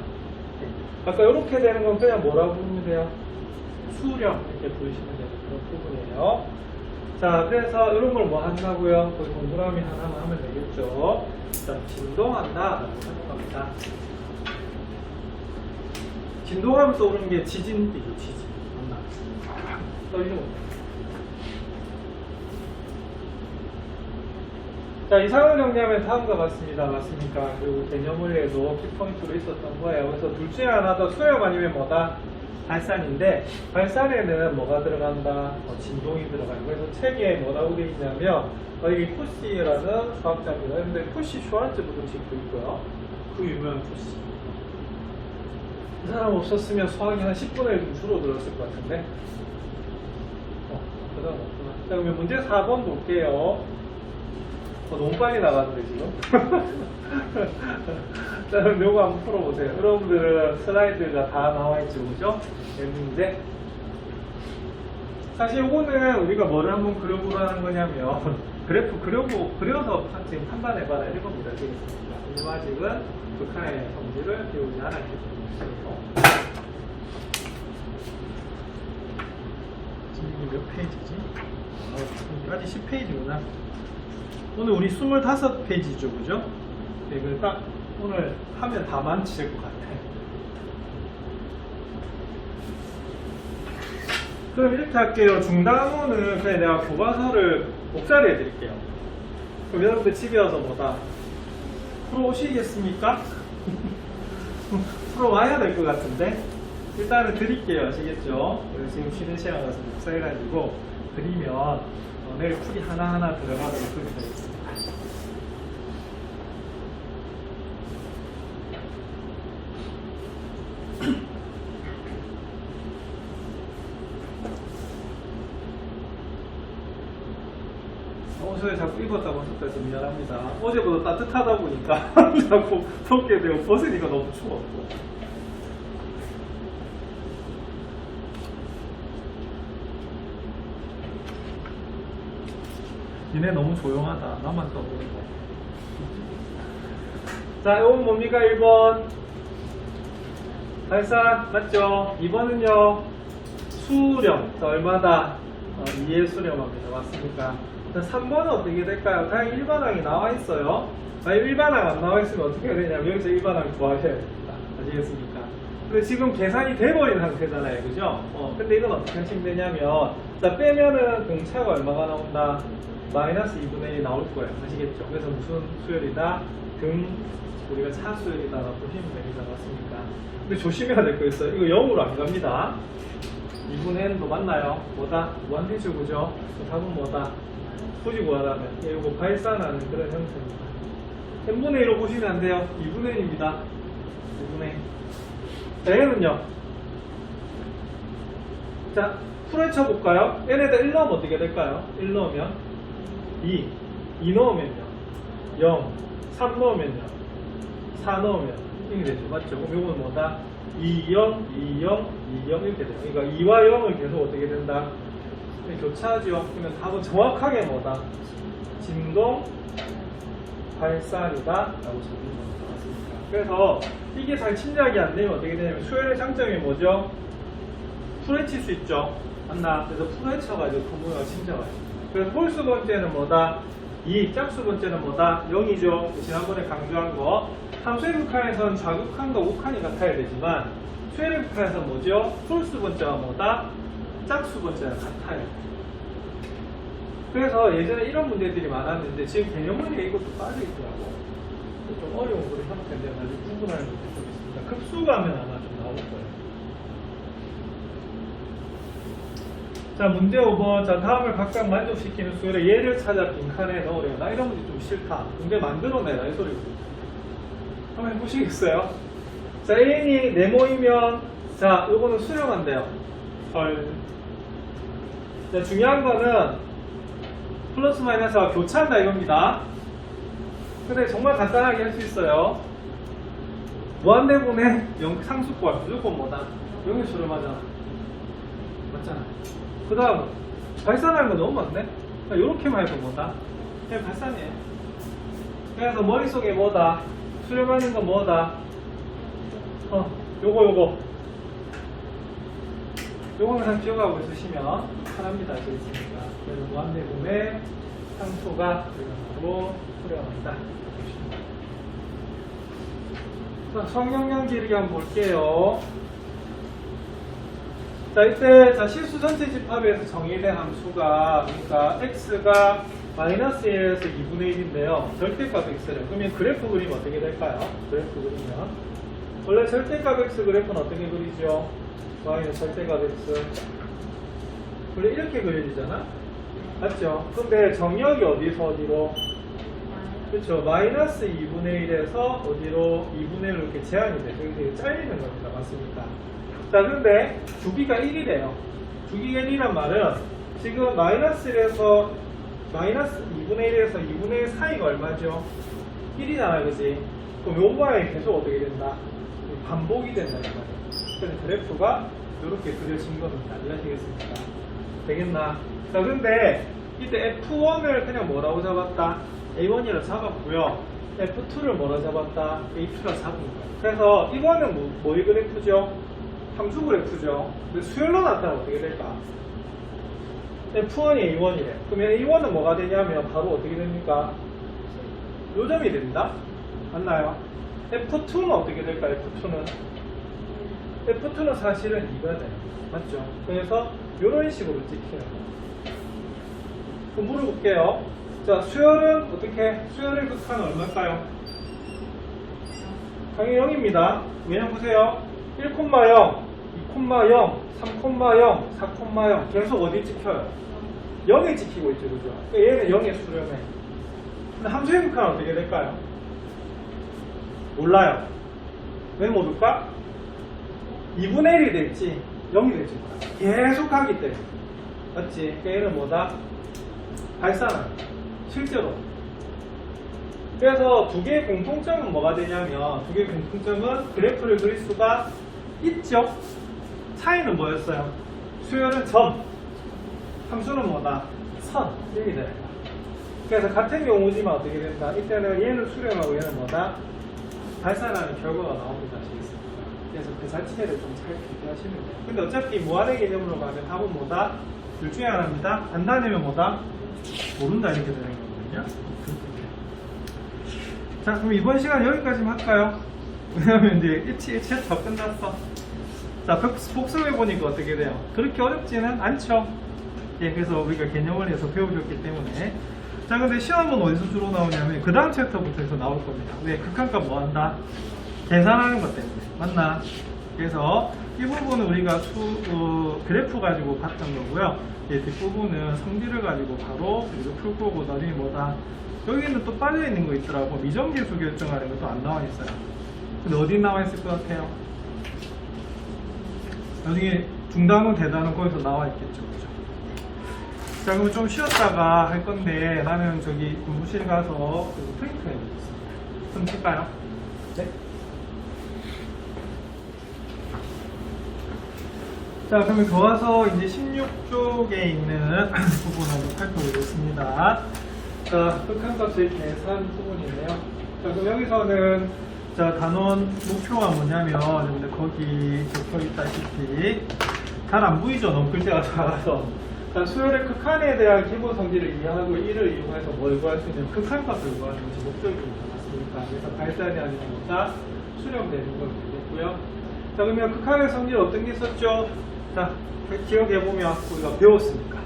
네. 아까 이렇게 되는 건 그냥 뭐라고 부르면 돼요? 수렴. 이렇게 부르시면 되는 그런 부분이에요. 자, 그래서 이런 걸 뭐 한다고요? 거기 동그라미 하나만 하면 되겠죠. 자, 진동한다 라고 하는 겁니다. 진동하면 떠오르는 게 지진이죠. 지진. 맞나? 떨리는 겁니다. 자, 이상을 정리하면 다음과 같습니다. 맞습니까? 그리고 개념을에도 키포인트로 있었던 거예요. 그래서 둘 중에 하나 더 수렴 아니면 뭐다? 발산인데, 발산에는 뭐가 들어간다? 진동이 들어가요. 그래서 책에 뭐라고 되어 있냐면, 이게 푸시라는 수학자입니다. 근데 푸시 슈왈츠 부등식도 있고요. 그 유명한 푸시. 이 사람 없었으면 수학이 한 10분의 1좀 줄어들었을 것 같은데. 그 다음 없구나. 자, 그러면 문제 4번 볼게요. 너무 빨리 나가는데 지금. 자, 그럼 요거 한번 풀어보세요. 여러분들은 슬라이드가 다 나와있죠, 그죠? 문제. 사실 요거는 우리가 뭐를 한번 그려보라는 거냐면 그래프 그려서 지금 판단해봐라 이런 겁니다. 되겠습니다. 근데 아직은 북한의 성질을 배우지 않았기 때문에. 지금 이게 몇 페이지지? 아직 10페이지구나. 오늘 우리 25페이지죠, 그죠? 네, 이걸 딱 오늘 하면 다 만칠 것 같아요. 그럼 이렇게 할게요. 중단호는 그냥 내가 교과서를 복사를 해드릴게요. 그럼 여러분들 집에 와서 뭐다? 풀어오시겠습니까? 풀어와야 될 것 같은데? 일단은 드릴게요. 아시겠죠? 지금 쉬는 시간 가서 복사해가지고 드리면 내일 풀이 하나하나 들어가도록 그렇게 되겠습니다. 옷을 자꾸 입었다고 했을까 좀 미안합니다. 어제보다 따뜻하다 보니까 자꾸 덥게 되고 벗으니까 너무 추웠고. 니네 너무 조용하다. 나만 떠보는 거. 자, 이건 뭡니까? 1번 발산 맞죠? 2번은요 수렴. 자, 얼마다? 2의 수렴합니다. 맞습니까? 3번은 어떻게 될까요? 그냥 일반항이 나와 있어요. 만약 일반항 안 나와 있으면 어떻게 해야 되냐면 여기서 일반항 구하셔야 됩니다. 아시겠습니까? 근데 지금 계산이 돼버린 상태잖아요. 그죠? 근데 이건 어떻게 하시면 되냐면 자, 빼면은 공차가 얼마가 나온다? 마이너스 2분의 1이 나올 거예요. 아시겠죠? 그래서 무슨 수열이다? 우리가 차수열이다라고 보시면 됩니다. 맞습니까? 근데 조심해야 될 거 있어요. 이거 0으로 안 갑니다. 2분의 n도 맞나요? 뭐다? 무한대죠, 그죠? 답은 뭐다? 굳이 구하라면 이거 발산하는 그런 형태입니다. n분의 1로 보시면 안 돼요. 2분의 1입니다. 2분의 1. 자, 얘는요. 자, 풀어쳐 볼까요? n에다 1 넣으면 어떻게 될까요? 1 넣으면 2, 2 넣으면요 0, 3 넣으면요 4 넣으면 이렇게 되죠. 맞죠? 그럼 이건 뭐다? 2, 0, 2, 0, 2, 0 이렇게 돼요. 그러니까 2와 0을 계속 어떻게 된다? 교차하죠. 그러면 답은 정확하게 뭐다? 진동 발산이다 라고 적는 거 나왔습니다. 그래서 이게 잘 침략이 안 되면 어떻게 되냐면 수열의 장점이 뭐죠? 풀헤칠 수 있죠. 맞나? 그래서 풀헤쳐가지고 컴퓨터가 침략을 해요. 그래서 홀수 번째는 뭐다? 2, 짝수 번째는 뭐다? 0이죠. 지난번에 강조한 거. 함수의 극한에서는 좌극한과 우극한이 같아야 되지만 수열의 극한에서는 뭐죠? 홀수 번째가 뭐다? 짝수 번째가 같아요. 그래서 예전에 이런 문제들이 많았는데 지금 개념문에 이것도 빠져있더라고. 좀 어려운 거를 해놓겠는데 나중에 구분하는 것도 좀 있습니다. 급수가면 아마 좀 나올 거예요. 자, 문제 5번. 자, 다음을 각각 만족시키는 수열의 예를 찾아 빈칸에 넣으래요. 나 이런 문제 좀 싫다. 문제 만들어내라 이 소리거든요. 한번 해보시겠어요? 자, n이 네모이면 자, 요거는 수렴한대요. 헐. 자, 중요한 거는 플러스 마이너스와 교차한다 이겁니다. 근데 정말 간단하게 할 수 있어요. 무한대분의 상수권 무조건 뭐다? 0에 수렴하잖아. 맞잖아. 그 다음 발산하는 거 너무 많네. 이렇게만 해도 뭐다? 그냥 발산이에요. 그래서 머릿속에 뭐다? 수렴하는 건 뭐다? 요거 항상 기억하고 있으시면 편합니다. 되겠습니까? 그래서 무한대분의 상수가 바로 수렴한다. 자, 성경량 기르기 한번 볼게요. 자, 이때 자, 실수 전체 집합에서 정의된 함수가 그러니까 x가 마이너스 1에서 2분의 1인데요. 절대값 x를 그러면 그래프 그리면 어떻게 될까요? 그래프 그리면 원래 절대값 x 그래프는 어떻게 그리죠? y는 절대값 x 원래 이렇게 그려지잖아? 맞죠? 근데 정역이 어디서 어디로? 그렇죠. 마이너스 2분의 1에서 어디로 2분의 1로 이렇게 제한이 돼요. 이렇게 잘리는 겁니다. 맞습니까? 자, 근데 주기가 1이래요. 주기가 1이란 말은 지금 마이너스 1에서 마이너스 2분의 1에서 2분의 1 사이가 얼마죠? 1이잖아, 그지? 그럼 요 모양이 계속 어떻게 된다? 반복이 된다, 이 말이에요. 그래서 그래프가 이렇게 그려진 겁니다. 이해하시겠습니까? 되겠나? 자, 근데 이때 F1을 그냥 뭐라고 잡았다? A1이라 잡았고요. F2를 뭐라 잡았다? A2라 잡은 거예요. 그래서 이거는 뭐의 그래프죠? 함수 그래프죠. 근데 수열로 나타나면 어떻게 될까? F1이 A1이래. 그러면 A1은 뭐가 되냐면 바로 어떻게 됩니까? 요점이 됩니다. 맞나요? F2는 어떻게 될까? F2는 사실은 2가 돼요. 맞죠? 그래서 이런 식으로 찍혀요. 그럼 물어볼게요. 자, 수열은 어떻게? 수열의 극한은 얼마일까요? 당연히 0입니다. 왜냐면 보세요. 1,0, 2,0, 3,0, 4,0 계속 어디 찍혀요? 0에 찍히고 있죠, 그죠? 얘는 0에 수렴해. 근데 함수의 극한은 어떻게 될까요? 몰라요. 왜 모를까? 2분의 1이 될지 0이 될지 몰라. 계속 하기 때문에. 맞지? 그러니까 얘는 뭐다? 발산하는 실제로. 그래서 두 개의 공통점은 뭐가 되냐면 두 개의 공통점은 그래프를 그릴 수가 있죠. 차이는 뭐였어요? 수열은 점, 함수는 뭐다? 선. 이렇게 됩니다. 그래서 같은 경우지만 어떻게 된다? 이때는 얘는 수렴하고 얘는 뭐다? 발산하는 결과가 나옵니다. 아시겠습니까? 그래서 그 자체를 좀 잘 비교하시면 돼요. 근데 어차피 무한의 개념으로 가면 답은 뭐다? 둘 중에 하나입니다. 간단하면 뭐다? 모른다 이렇게 되는 거거든요. 자, 그럼 이번 시간 여기까지만 할까요? 왜냐면 이제 1 챕터 끝났어. 자, 복습해보니까 어떻게 돼요? 그렇게 어렵지는 않죠. 예, 그래서 우리가 개념원에서 배워줬기 때문에. 자, 근데 시험은 어디서 주로 나오냐면 그 다음 챕터부터 해서 나올 겁니다. 왜? 극한값 뭐 한다? 계산하는 것 때문에. 맞나? 그래서 이 부분은 우리가 그래프 가지고 봤던 거고요. 예, 뒷부분은 성질을 가지고 바로 이렇게 풀 거고 나중에 뭐다? 여기는 또 빠져있는 거 있더라고. 미정계수 결정하는 것도 안 나와 있어요. 근데 어디 나와 있을 것 같아요? 나중에 중단원 대단원 거기서 나와 있겠죠. 그죠? 자, 그럼 좀 쉬었다가 할 건데 나는 저기 공부실 가서 프린트 해보겠습니다. 좀 칠까요? 네. 자, 그러면 더 와서 이제 16쪽에 있는 부분을 살펴보겠습니다. 자, 흑한값을 계산 부분이네요. 자, 그럼 여기서는 자, 단원 목표가 뭐냐면 여러분들 거기 적혀 있다시피 잘 안 보이죠? 너무 글자가 작아서. 자, 수열의 극한에 대한 기본 성질을 이해하고 이를 이용해서 뭘 구할 수 있는 극한값을 구하는 것이 목적입니다. 맞습니까? 그래서 발산이 아니라 뭐다? 수렴되는 걸 되겠고요. 자, 그러면 극한의 성질 어떤 게 있었죠? 자, 기억해보면 우리가 배웠으니까.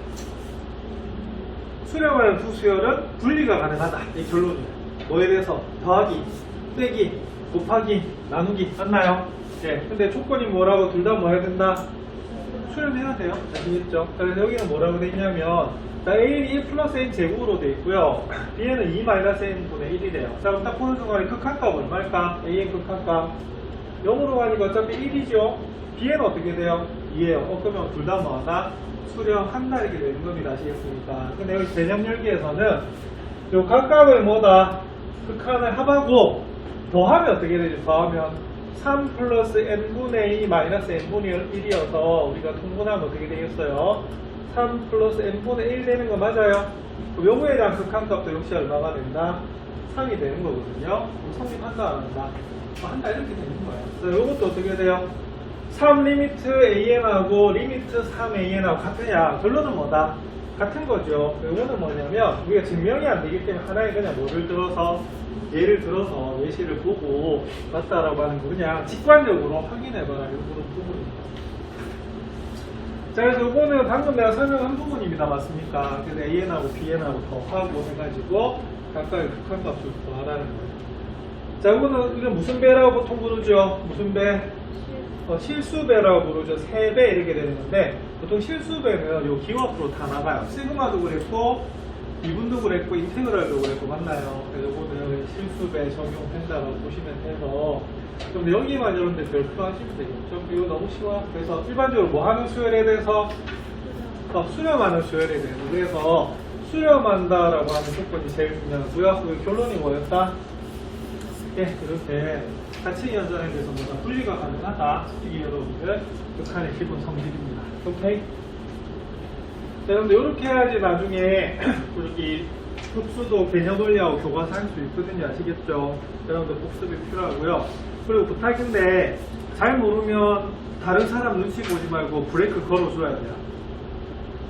수렴하는 두 수열은 분리가 가능하다. 이 결론이에요. 뭐에 대해서? 더하기, 빼기, 곱하기, 나누기. 맞나요? 네. 근데 조건이 뭐라고? 둘 다 뭐 해야 된다? 수렴해야 돼요. 아시겠죠? 그래서 여기는 뭐라고 돼 있냐면, 자, A는 1 플러스 N 제곱으로 돼 있고요. B는 2 마이너스 N분의 1이래요. 자, 그럼 딱 보는 순간에 극한값 얼마일까? A의 극한값. 0으로 가니까 어차피 1이죠? B는 어떻게 돼요? 2예요. 그러면 둘 다 뭐하나? 수렴한다 이렇게 되는 겁니다. 아시겠습니까? 근데 여기 개념 열기에서는 요 각각을 뭐다? 극한을 합하고 더하면 어떻게 되죠? 더하면 3 플러스 n분의 2 마이너스 n분의 1이어서 우리가 통분하면 어떻게 되겠어요? 3 플러스 n분의 1 되는 거 맞아요? 그럼 요거에 대한 극한값도 역시 얼마가 된다? 3이 되는 거거든요. 그럼 성립한다 안 한다? 한다 이렇게 되는 거예요. 그래서 요것도 어떻게 돼요? 3 리미트 AN하고 리미트 3AN하고 같으냐? 결론은 뭐다? 같은 거죠. 이거는 뭐냐면 우리가 증명이 안 되기 때문에 하나의 그냥 뭐를 들어서 예를 들어서 예시를 보고 맞다라고 하는 거 그냥 직관적으로 확인해봐라 이런 부분입니다. 자, 그래서 이거는 방금 내가 설명한 부분입니다. 맞습니까? 그래서 AN하고 BN하고 더하고 해가지고 각각의 극한값을 더하라는 거예요. 자, 이건 무슨 배라고 보통 부르죠? 무슨 배? 실수배라고 부르죠. 3배 이렇게 되는 건데 보통 실수배는 요 기호앞으로 다 나가요. 시그마도 그랬고 미분도 그랬고 인테그랄도 그랬고 맞나요? 그래서 이거는 실수배 적용된다고 보시면 돼서 그럼 여기만 여러분들 별표 하시면 되겠죠. 이거 너무 쉬워. 그래서 일반적으로 뭐 하는 수열에 대해서 수렴하는 수열에 대해서 그래서 수렴한다라고 하는 조건이 제일 중요하고요. 그 결론이 뭐였다? 예, 이렇게 가치 연산에 대해서 뭐다 분리가 가능하다. 이게 여러분들 극한의 기본 성질입니다. 오케이? 자, 여러분들 이렇게 해야지 나중에 여기 흡수도 개념 원리하고 교과서 할 수 있거든요. 아시겠죠? 여러분들 복습이 필요하고요. 그리고 부탁인데 잘 모르면 다른 사람 눈치 보지 말고 브레이크 걸어줘야 돼요.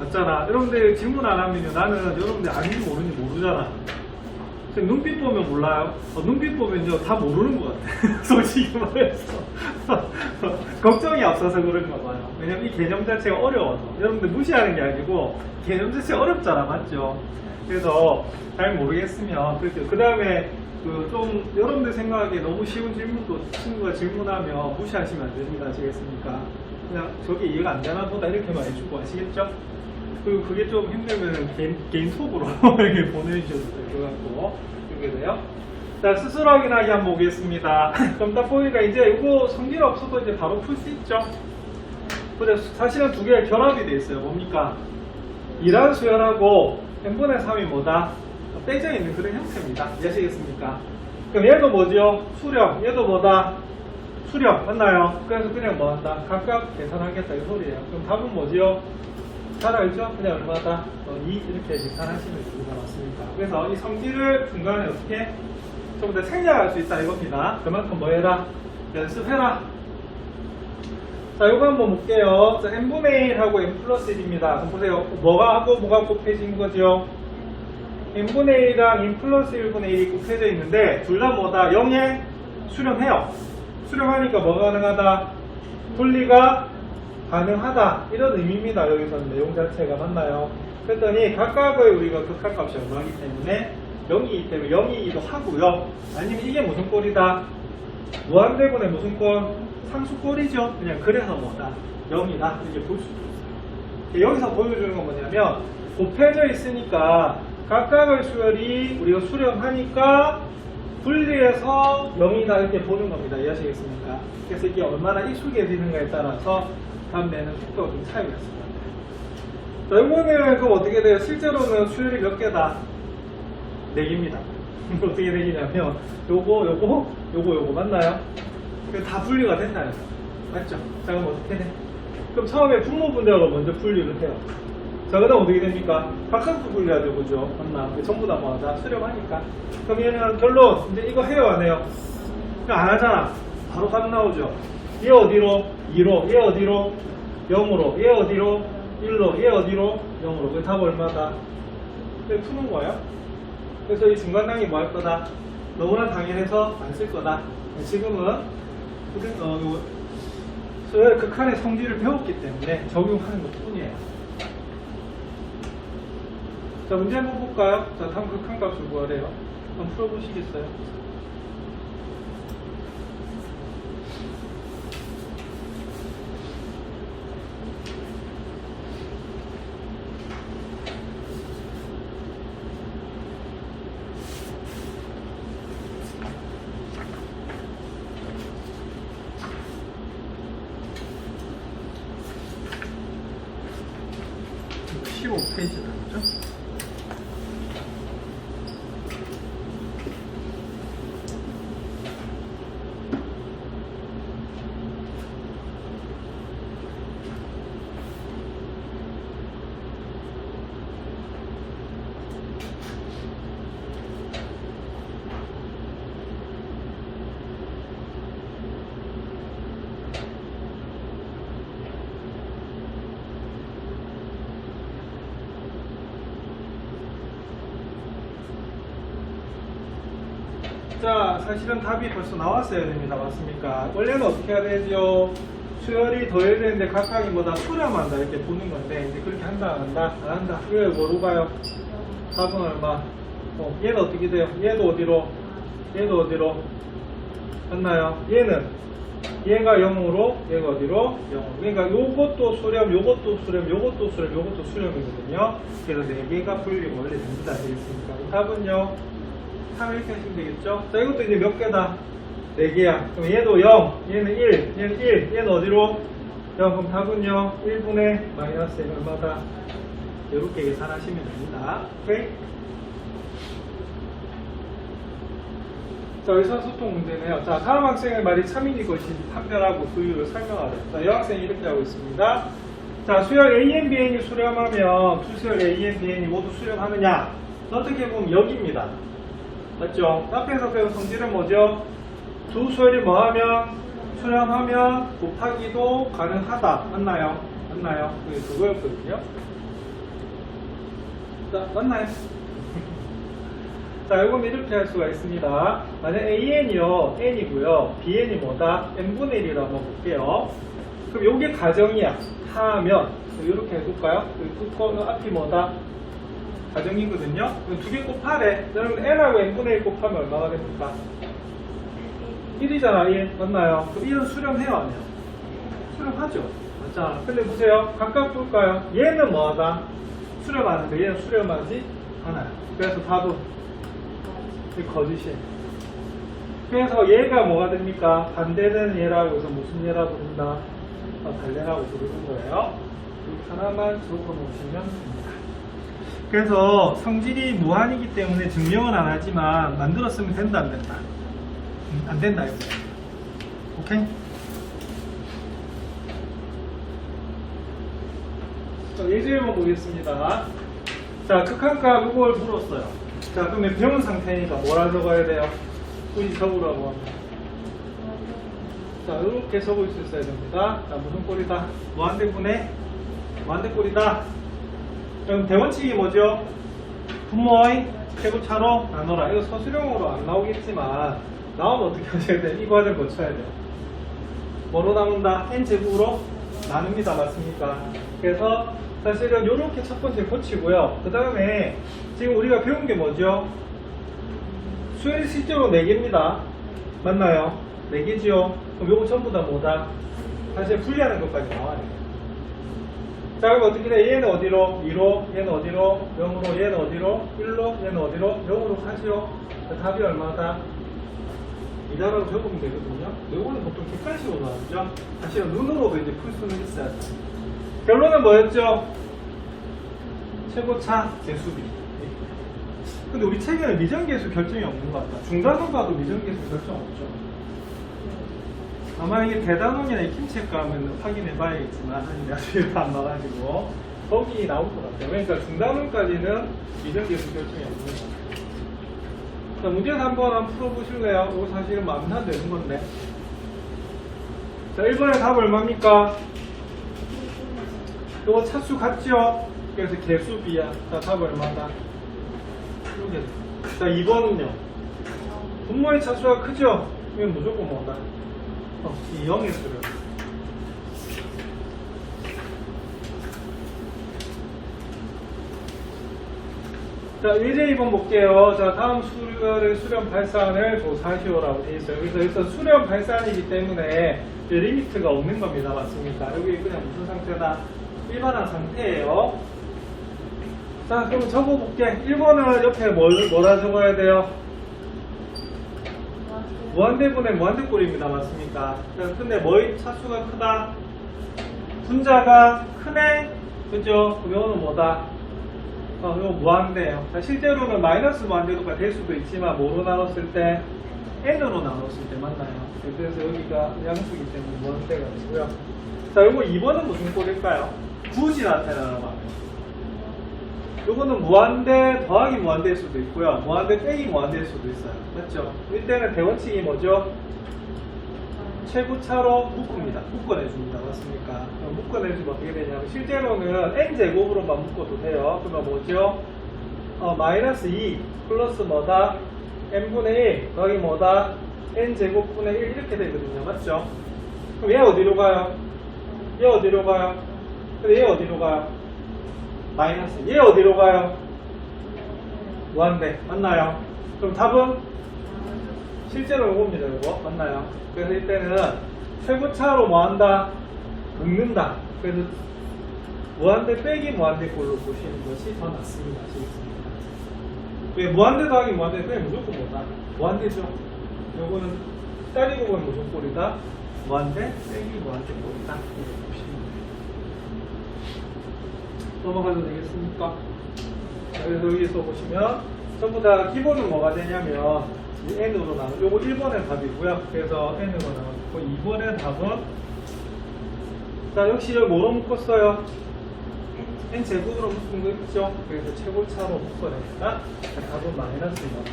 맞잖아. 여러분들 질문 안 하면요. 나는 여러분들 아닌지 모르는지 모르잖아. 눈빛 보면 몰라요? 눈빛 보면요 다 모르는 것 같아. 솔직히 말해서 걱정이 앞서서 그런가 봐요. 왜냐면 이 개념 자체가 어려워서 여러분들 무시하는 게 아니고 개념 자체가 어렵잖아. 맞죠? 그래서 잘 모르겠으면 그렇죠. 그 다음에 좀 여러분들 생각하기에 너무 쉬운 질문도 친구가 질문하면 무시하시면 안 됩니다. 아시겠습니까? 그냥 저게 이해가 안 되나 보다 이렇게만 해주고 아시겠죠? 그리고 그게 좀 힘들면 개인 톡으로 이렇게 보내주셔도 될 것 같고 그렇게 돼요. 자, 스스로 확인하기 한번 보겠습니다. 그럼 딱 보니까 이제 이거 성질 없어도 이제 바로 풀 수 있죠. 근데 사실은 두 개가 결합이 돼 있어요. 뭡니까? 2란 수열하고 n분의 3이 뭐다? 떼져 있는 그런 형태입니다. 이해하시겠습니까? 그럼 얘도 뭐죠? 수렴. 얘도 뭐다? 수렴. 맞나요? 그래서 그냥 뭐 한다? 각각 계산하겠다 이 소리예요. 그럼 답은 뭐지요? 잘 알죠? 그냥 얼마다? 2 이렇게 계산하시면 됩니다. 맞습니까? 그래서 이 성질을 중간에 어떻게 좀 더 생략할 수 있다 이겁니다. 그만큼 뭐 해라? 연습해라. 자, 이거 한번 볼게요. 자, n분의 1하고 n 플러스 1입니다. 그럼 보세요. 뭐가 하고 뭐가 곱해진 거죠? n분의 1이랑 n 플러스 1분의 1이 곱해져 있는데 둘 다 뭐다? 0에 수렴해요. 수렴하니까 뭐가 가능하다? 분리가 가능하다 이런 의미입니다. 여기서는 내용 자체가 맞나요? 그랬더니 각각의 우리가 극한값이 얼마이기 때문에 0이기 때문에 0이기도 하고요. 아니면 이게 무슨 꼴이다? 무한대분의 무슨 꼴? 상수꼴이죠. 그냥 그래서 뭐다? 0이다 이렇게 볼 수도 있어요. 여기서 보여주는 건 뭐냐면 곱해져 있으니까 각각의 수열이 우리가 수렴하니까 분리해서 0이다 이렇게 보는 겁니다. 이해하시겠습니까? 그래서 이게 얼마나 익숙해지는가에 따라서 답내는 속도가 좀 차이가 있습니다. 자, 이거는 그럼 어떻게 돼요? 실제로는 수열이 몇 개다? 4개입니다. 어떻게 되냐면 요거 맞나요? 다 분리가 된다는 거 맞죠? 자, 그럼 어떻게 돼? 그럼 처음에 분모분자로 먼저 분리를 해요. 자, 그 다음 어떻게 됩니까? 각각도 분리해야 되고, 그죠? 맞나? 전부 다 뭐하다? 수렴하니까. 그럼 얘는 결론, 이제 이거 해요, 안 해요? 그냥 안 하잖아. 바로 답 나오죠? 얘 어디로? 2로. 얘 어디로? 0으로. 얘 어디로? 1로. 얘 어디로? 0으로. 그 답 얼마다? 그래, 푸는 거예요. 그래서 이 중간항이 뭐 할 거다? 너무나 당연해서 안 쓸 거다. 지금은 수열 극한의 성질을 배웠기 때문에 적용하는 것 뿐이에요. 자, 문제 한번 볼까요? 자, 다음 극한 값을 구하래요. 한번 풀어보시겠어요? 이거 15페이지다, 그죠? 자, 사실은 답이 벌써 나왔어야 됩니다. 맞습니까? 원래는 어떻게 해야 되죠? 수열이 더해야 되는데 각각이 뭐다 수렴한다 이렇게 보는 건데 이제 그렇게 한다 안 한다? 안 한다. 이거 뭐로 가요? 답은 얼마? 얘는 어떻게 돼요? 얘도 어디로? 얘도 어디로? 맞나요? 얘가 0으로 얘가 어디로? 0으로. 그러니까 요것도 수렴, 요것도 수렴, 요것도 수렴, 요것도 수렴이거든요. 그래서 4개가 분리가 원래 됩니다. 되겠습니까? 답은요? 3 이렇게 하시면 되겠죠? 자, 이것도 이제 몇 개다? 4개야. 그럼 얘도 0, 얘는 1, 얘는 1, 얘는 어디로? 0. 그럼 답은요? 1분의 마이너스 얼마다? 이렇게 계산하시면 됩니다. 오케이? 자, 의사소통 문제네요. 자, 다음 학생의 말이 참인이 것이 판별하고 그 이유를 설명하래요. 자, 이 학생이 이렇게 하고 있습니다. 자, 수열 AN, BN이 수렴하면 두 수열 AN, BN이 모두 수렴하느냐? 어떻게 보면 여기입니다. 맞죠? 앞에서 배운 성질은 뭐죠? 두 수열이 뭐하면? 수렴하면 곱하기도 가능하다. 맞나요? 맞나요? 그거였거든요. 자, 맞나요? 자, 이건 이렇게 할 수가 있습니다. 만약 AN이요, N이고요. BN이 뭐다? N분의 1이라고 한번 볼게요. 그럼 요게 가정이야. 하면, 이렇게 해볼까요? 그 앞이 뭐다? 가정이거든요. 두 개 곱하래. 여러분 N하고 N분의 1 곱하면 얼마가 됩니까? 1이잖아. 1. 맞나요? 그럼 1은 수렴해요? 안 해요? 수렴하죠. 맞잖아. 근데 보세요. 각각 볼까요? 얘는 뭐하다? 수렴하는데 얘는 수렴하지 않아요. 그래서 답은 거짓이에요. 그래서 얘가 뭐가 됩니까? 반대되는 얘라고 해서 무슨 얘라고 부른다? 반대라고 부르는 거예요. 이렇게 하나만 적어 놓으시면 됩니다. 그래서 성질이 무한이기 때문에 증명은 안 하지만 만들었으면 된다 안 된다? 안 된다 이거. 오케이? 자, 예제 1번 보겠습니다. 자, 극한값 이걸 물었어요. 자, 그러면 배운 상태니까 뭐라 적어야 돼요? 굳이 적으라고 하면. 자, 이렇게 적을 수 있어야 됩니다. 자, 무슨 꼴이다? 무한대분의 무한대꼴이다. 그럼 대원칙이 뭐죠? 분모의 최고차로 나눠라. 이거 서술형으로 안 나오겠지만 나오면 어떻게 하셔야 돼요? 이 과정 거쳐야 돼요. 뭐로 나눈다? n제곱으로 나눕니다. 맞습니까? 그래서 사실은 이렇게 첫 번째 고치고요. 그 다음에 지금 우리가 배운 게 뭐죠? 수열이 실제로 4개입니다. 맞나요? 4개지요? 그럼 요거 전부 다 뭐다? 사실 분리하는 것까지 나와야 돼요. 자, 그럼 어떻게 돼? 얘는 어디로? 2로, 얘는 어디로? 0으로, 얘는 어디로? 1로, 얘는 어디로? 0으로 가지요. 자, 답이 얼마다? 2다라고 적으면 되거든요. 이거는 보통 객관식으로 나오죠. 사실은 눈으로도 이제 풀 수는 있어요. 결론은 뭐였죠? 최고차 개수비. 근데 우리 책에는 미정계수 결정이 없는 것 같다. 중단원 봐도 미정계수 결정 없죠. 아마 이게 대단원이나 익힘책 가면 확인해 봐야겠지만, 내가 뒤로 안 나가지고, 거기 나올 것 같아요. 그러니까 중단원까지는 미정계수 결정이 없는 것 같아요. 자, 문제는 한번 풀어보실래요? 이거 사실은 마음대로 되는 건데. 자, 1번의 답 얼마입니까? 이거 차수 같죠? 그래서 개수비야. 자, 답 얼마다? 이렇게. 자, 2번은요. 분모의 차수가 크죠? 이건 무조건 뭐다? 이 0의 수를. 자, 예제 2번 볼게요. 자, 다음 수열의 수렴 발산을 조사하시오라고 되어 있어요. 그래서 여기서 수렴 발산이기 때문에 리미트가 없는 겁니다. 맞습니까? 여기 그냥 무슨 상태다? 일반화 상태예요. 자, 그럼 적어볼게. 1번은 옆에 뭐라 적어야 돼요? 무한대분의 무한대꼴입니다. 맞습니까? 근데 뭐의 차수가 크다? 분자가 크네? 그죠? 이거는 뭐다? 이거 무한대예요. 자, 실제로는 마이너스 무한대도가 될 수도 있지만 뭐로 나눴을 때? n으로 나눴을 때 맞나요? 그래서 여기가 양수이기 때문에 무한대가 되고요. 자, 이거 2번은 무슨 꼴일까요? 굳이 나타나라고 하면. 요거는 무한대 더하기 무한대일 수도 있고요. 무한대 빼기 무한대일 수도 있어요. 맞죠? 이때는 대원칙이 뭐죠? 최고차로 묶습니다. 묶어내줍니다. 맞습니까? 묶어내주면 어떻게 되냐면 실제로는 n제곱으로만 묶어도 돼요. 그러면 뭐죠? 마이너스 2 플러스 뭐다? n분의 1 더하기 뭐다? n제곱분의 1 이렇게 되거든요. 맞죠? 그럼 얘 어디로 가요? 얘 어디로 가요? 근데 얘 어디로 가요? 마이너스. 얘 어디로 가요? 무한대. 맞나요? 그럼 답은? 실제로 이겁니다. 이거. 맞나요? 그래서 이때는 최고차로 뭐 한다? 묶는다. 그래서 무한대 빼기 무한대 꼴로 보시는 것이 더 낫습니다. 아시겠습니까? 왜 무한대 더하기 무한대 그냥 무조건 뭐다? 무한대죠. 요거는 따지고 보면 무슨 꼴이다? 무한대 빼기 무한대 꼴이다. 이렇게 보시면 돼요. 넘어가도 되겠습니까? 자, 그래서 여기서 보시면 전부 다 기본은 뭐가 되냐면 n으로 나눠. 요거 1번의 답이고요. 그래서 n으로 나눠고 2번의 답은 자, 역시 여기 뭐로 묶었어요? n제곱으로 묶은 거 있죠? 그래서 최고차로 묶어내니까 답은 마이너스 나옵니다.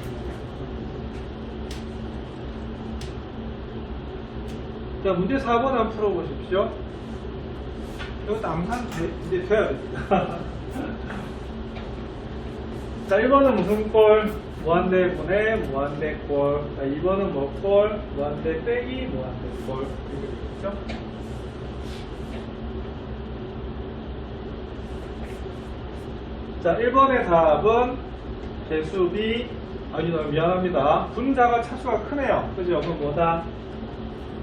자, 문제 4번 한번 풀어보십시오. 이것도 암산 이제 돼야 됩니다. 자, 1번은 무슨 꼴? 무한대 분의 무한대 꼴. 자, 2번은 뭐 꼴? 무한대 빼기 무한대 꼴. 이렇게 되겠죠? 자, 1번의 답은 개수비, 미안합니다. 분자가 차수가 크네요. 그죠? 그럼 뭐다?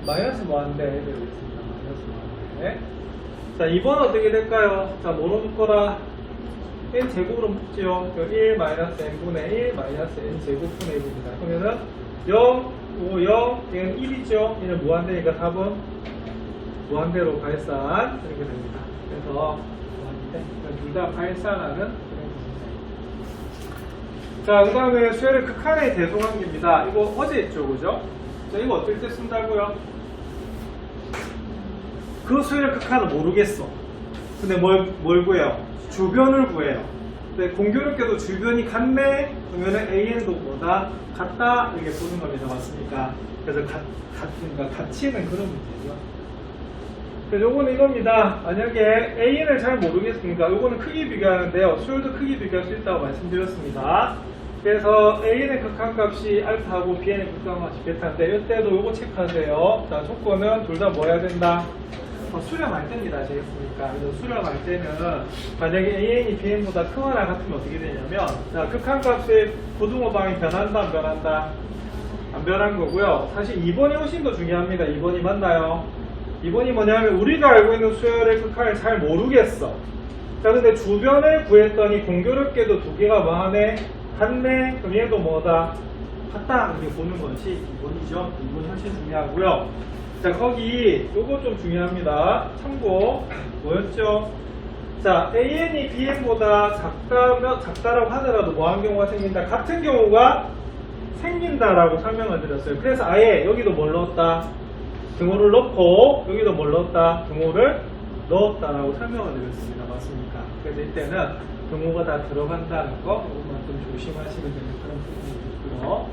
마이너스 무한대 되겠습니다. 마이너스 무한대. 자, 2번 어떻게 될까요? 자, 뭐로 묶어라? n 제곱으로 묶지요. 1 마이너스 n분의 1 마이너스 n 제곱분의 1입니다. 그러면은 0, 5, 0, 얘는 1이죠. 얘는 무한대니까 답은 무한대로 발산 이렇게 됩니다. 그래서 무한대, 둘 다 발산하는 그런 겁니다. 자, 그 다음에 수열의 극한의 대소관계입니다. 이거 어제 했죠, 그죠? 자, 이거 어떨 때 쓴다고요? 그 수열의 극한은 모르겠어. 근데 뭘 구해요? 주변을 구해요. 근데 공교롭게도 주변이 같네? 그러면은 AN도 보다 같다? 이렇게 보는 겁니다. 맞습니까? 그래서 그러니까 같이는 그런 문제죠. 그래서 요거는 이겁니다. 만약에 AN을 잘 모르겠으니까 요거는 크기 비교하는데요. 수열도 크기 비교할 수 있다고 말씀드렸습니다. 그래서 A의 극한값이 알파하고 B의 극한값이 베타인데 이때도 요거 체크하세요. 자, 조건은 둘 다 뭐 해야 된다? 수렴할 때입니다. 아시겠습니까? 그래서 수렴할 때는 만약에 AN이 BN보다 크거나 같으면 어떻게 되냐면 자, 극한값의 고등어방이 변한다 안 변한다? 안 변한 거고요. 사실 2번이 훨씬 더 중요합니다. 2번이 맞나요? 2번이 뭐냐면 우리가 알고 있는 수열의 극한을 잘 모르겠어. 자, 근데 주변을 구했더니 공교롭게도 두 개가 뭐하네? 같네? 그럼 얘도 뭐다? 같다. 이렇게 보는 것이 2번이죠. 2번 훨씬 중요하고요. 자, 거기 요거 좀 중요합니다. 참고 뭐였죠? 자, AN이 BN보다 작다라고 하더라도 뭐한 경우가 생긴다? 같은 경우가 생긴다라고 설명을 드렸어요. 그래서 아예 여기도 뭘 넣었다? 등호를 넣고 여기도 뭘 넣었다? 등호를 넣었다라고 설명을 드렸습니다. 맞습니까? 그래서 이때는 등호가 다 들어간다는 거 이것만 좀 조심하시면 되는 그런 부분이 있고요.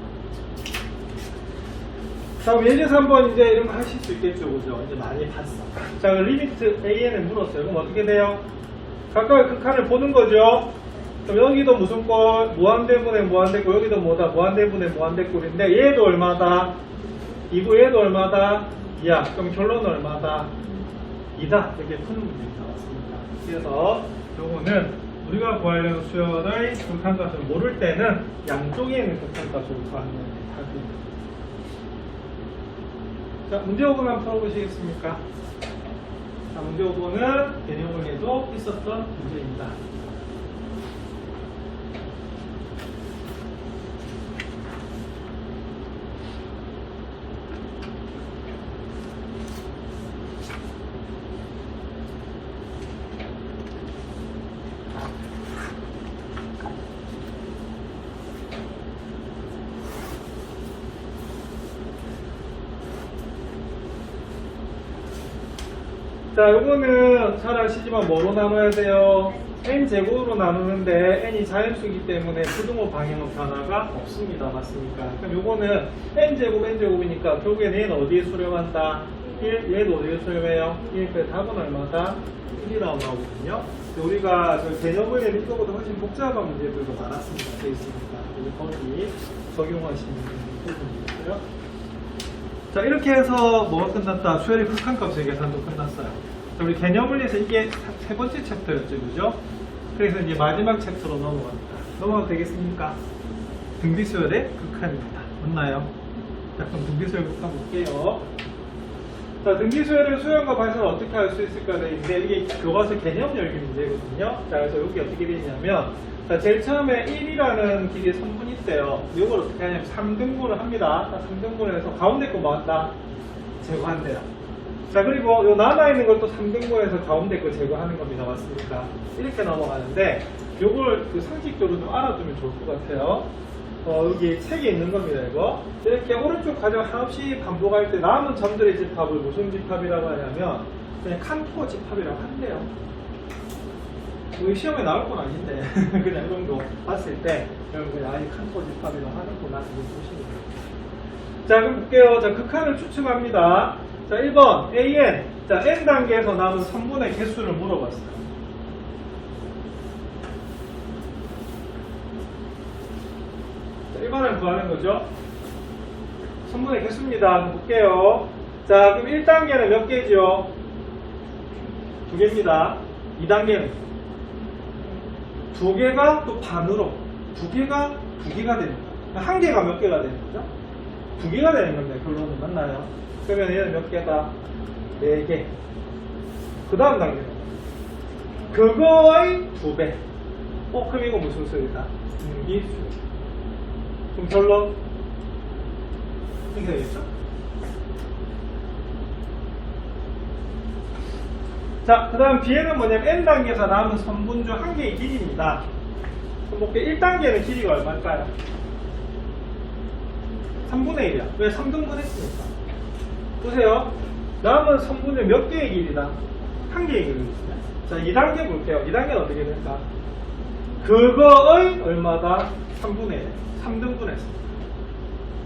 자, 그럼 예제 3번 이제 이런 거 하실 수 있겠죠, 그죠? 이제 많이 봤어. 자, 리미트 AN을 물었어요. 그럼 어떻게 돼요? 각각의 극한을 보는 거죠. 그럼 여기도 무슨 꼴? 무한대분의 무한대꼴. 여기도 뭐다? 무한대분의 무한대꼴인데 얘도 얼마다? 2고 얘도 얼마다? 2야. 그럼 결론은 얼마다? 2다. 이렇게 푸는 문제가 나왔습니다. 그래서 요거는 우리가 구하려는 수열의 극한값을 모를 때는 양쪽에 있는 극한값을 구하는 답입니다. 자, 문제 5번 한번 풀어보시겠습니까? 자, 문제 5번은 개념원에도 있었던 문제입니다. 자, 요거는 잘 아시지만 뭐로 나눠야 돼요? n제곱으로 나누는데 n이 자연수이기 때문에 부등호 방향의 변화가 없습니다. 맞습니까? 그럼 요거는 n제곱이니까 결국엔 얘는 어디에 수렴한다? 1, 얘도 어디에 수렴해요? 1, 그 답은 얼마다? 1이라고 나오거든요. 우리가 저 개념을 이거보다 훨씬 복잡한 문제들도 많았습니다. 되어 있으니까 거기 적용하시면 되는 부분이고요. 자, 이렇게 해서 뭐가 끝났다? 수열의 극한값의 계산도 끝났어요. 자, 우리 개념물리에서 이게 세 번째 챕터였죠, 그죠? 그래서 이제 마지막 챕터로 넘어갑니다. 넘어가도 되겠습니까? 등비수열의 극한입니다. 맞나요? 자, 그럼 등비수열 극한 볼게요. 자, 등비수열의 수열과 발산을 어떻게 할 수 있을까 되어 있는데 이게 교과서 개념 열기 문제거든요. 자, 그래서 여기 어떻게 되냐면 자, 제일 처음에 1이라는 길이의 선분이 있대요. 이걸 어떻게 하냐면 3등분을 합니다. 3등분을 해서 가운데 거 뭐한다? 제거한대요. 자, 그리고 요 남아있는 것도 3등분해서 가운데 거 제거하는 겁니다. 맞습니까? 이렇게 넘어가는데 요걸 그 상식적으로 좀 알아두면 좋을 것 같아요. 여기 책에 있는 겁니다. 이거 이렇게 오른쪽 과정 한없이 반복할 때 남은 점들의 집합을 무슨 집합이라고 하냐면 그냥 칸토 집합이라고 한대요. 뭐 시험에 나올 건 아닌데 그냥 이 정도 봤을 때 여러분 그냥 아니 칸토 집합이라고 하는구나 이거 보시면 돼요. 자, 그럼 볼게요. 자, 극한을 추측합니다. 자, 1번 AN. 자, N단계에서 남은 선분의 개수를 물어봤어요. 자, 1번을 구하는 거죠. 선분의 개수입니다. 볼게요. 자, 그럼 1단계는 몇 개죠? 2개입니다. 2단계는 2개가 또 반으로 2개가 2개가 되는 거야. 1개가 몇 개가 되는 거죠? 2개가 되는 건데 결론은 맞나요? 그러면 얘는 몇 개다? 4개. 그 다음 단계는 그거의 2배. 그럼 이거 무슨 수열이다? 등비수열. 그럼 결론 이렇게 되겠죠? 자, 그 다음 B에는 뭐냐면 N단계에서 남은 선분 중 1개의 길이입니다. 그럼 볼게요. 1단계는 길이가 얼마일까요? 3분의 1이야. 왜 3등분 했으니까. 보세요. 남은 선분 중 몇 개의 길이다? 1개의 길이거든요. 자, 2단계 볼게요. 2단계는 어떻게 될까? 그거의 얼마다? 3분의 1. 3등분 했습니다.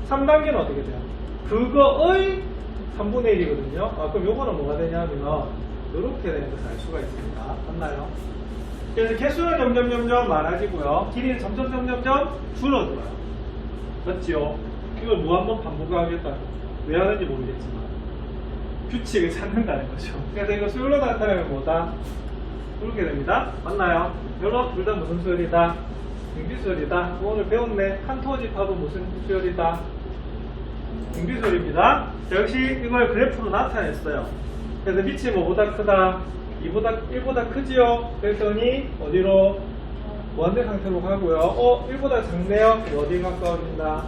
3단계는 어떻게 돼요? 그거의 3분의 1이거든요. 그럼 요거는 뭐가 되냐면 이렇게 되는 것을 알 수가 있습니다. 맞나요? 그래서 개수는 점점 많아지고요. 길이는 점점 줄어들어요. 맞죠? 이걸 뭐 한번 반복하겠다. 왜 하는지 모르겠지만 규칙을 찾는다는 거죠. 그래서 이거 수열로 나타내면 뭐다? 이렇게 됩니다. 맞나요? 여러분 둘 다 무슨 수열이다? 등비수열이다. 오늘 배웠네. 칸토 집합은 무슨 수열이다? 등비수열입니다. 역시 이걸 그래프로 나타냈어요. 그래서 밑이 뭐보다 크다? 1보다 크지요? 그랬더니 어디로? 무한대 상태로 가고요. 1보다 작네요? 어디에 가까워진다?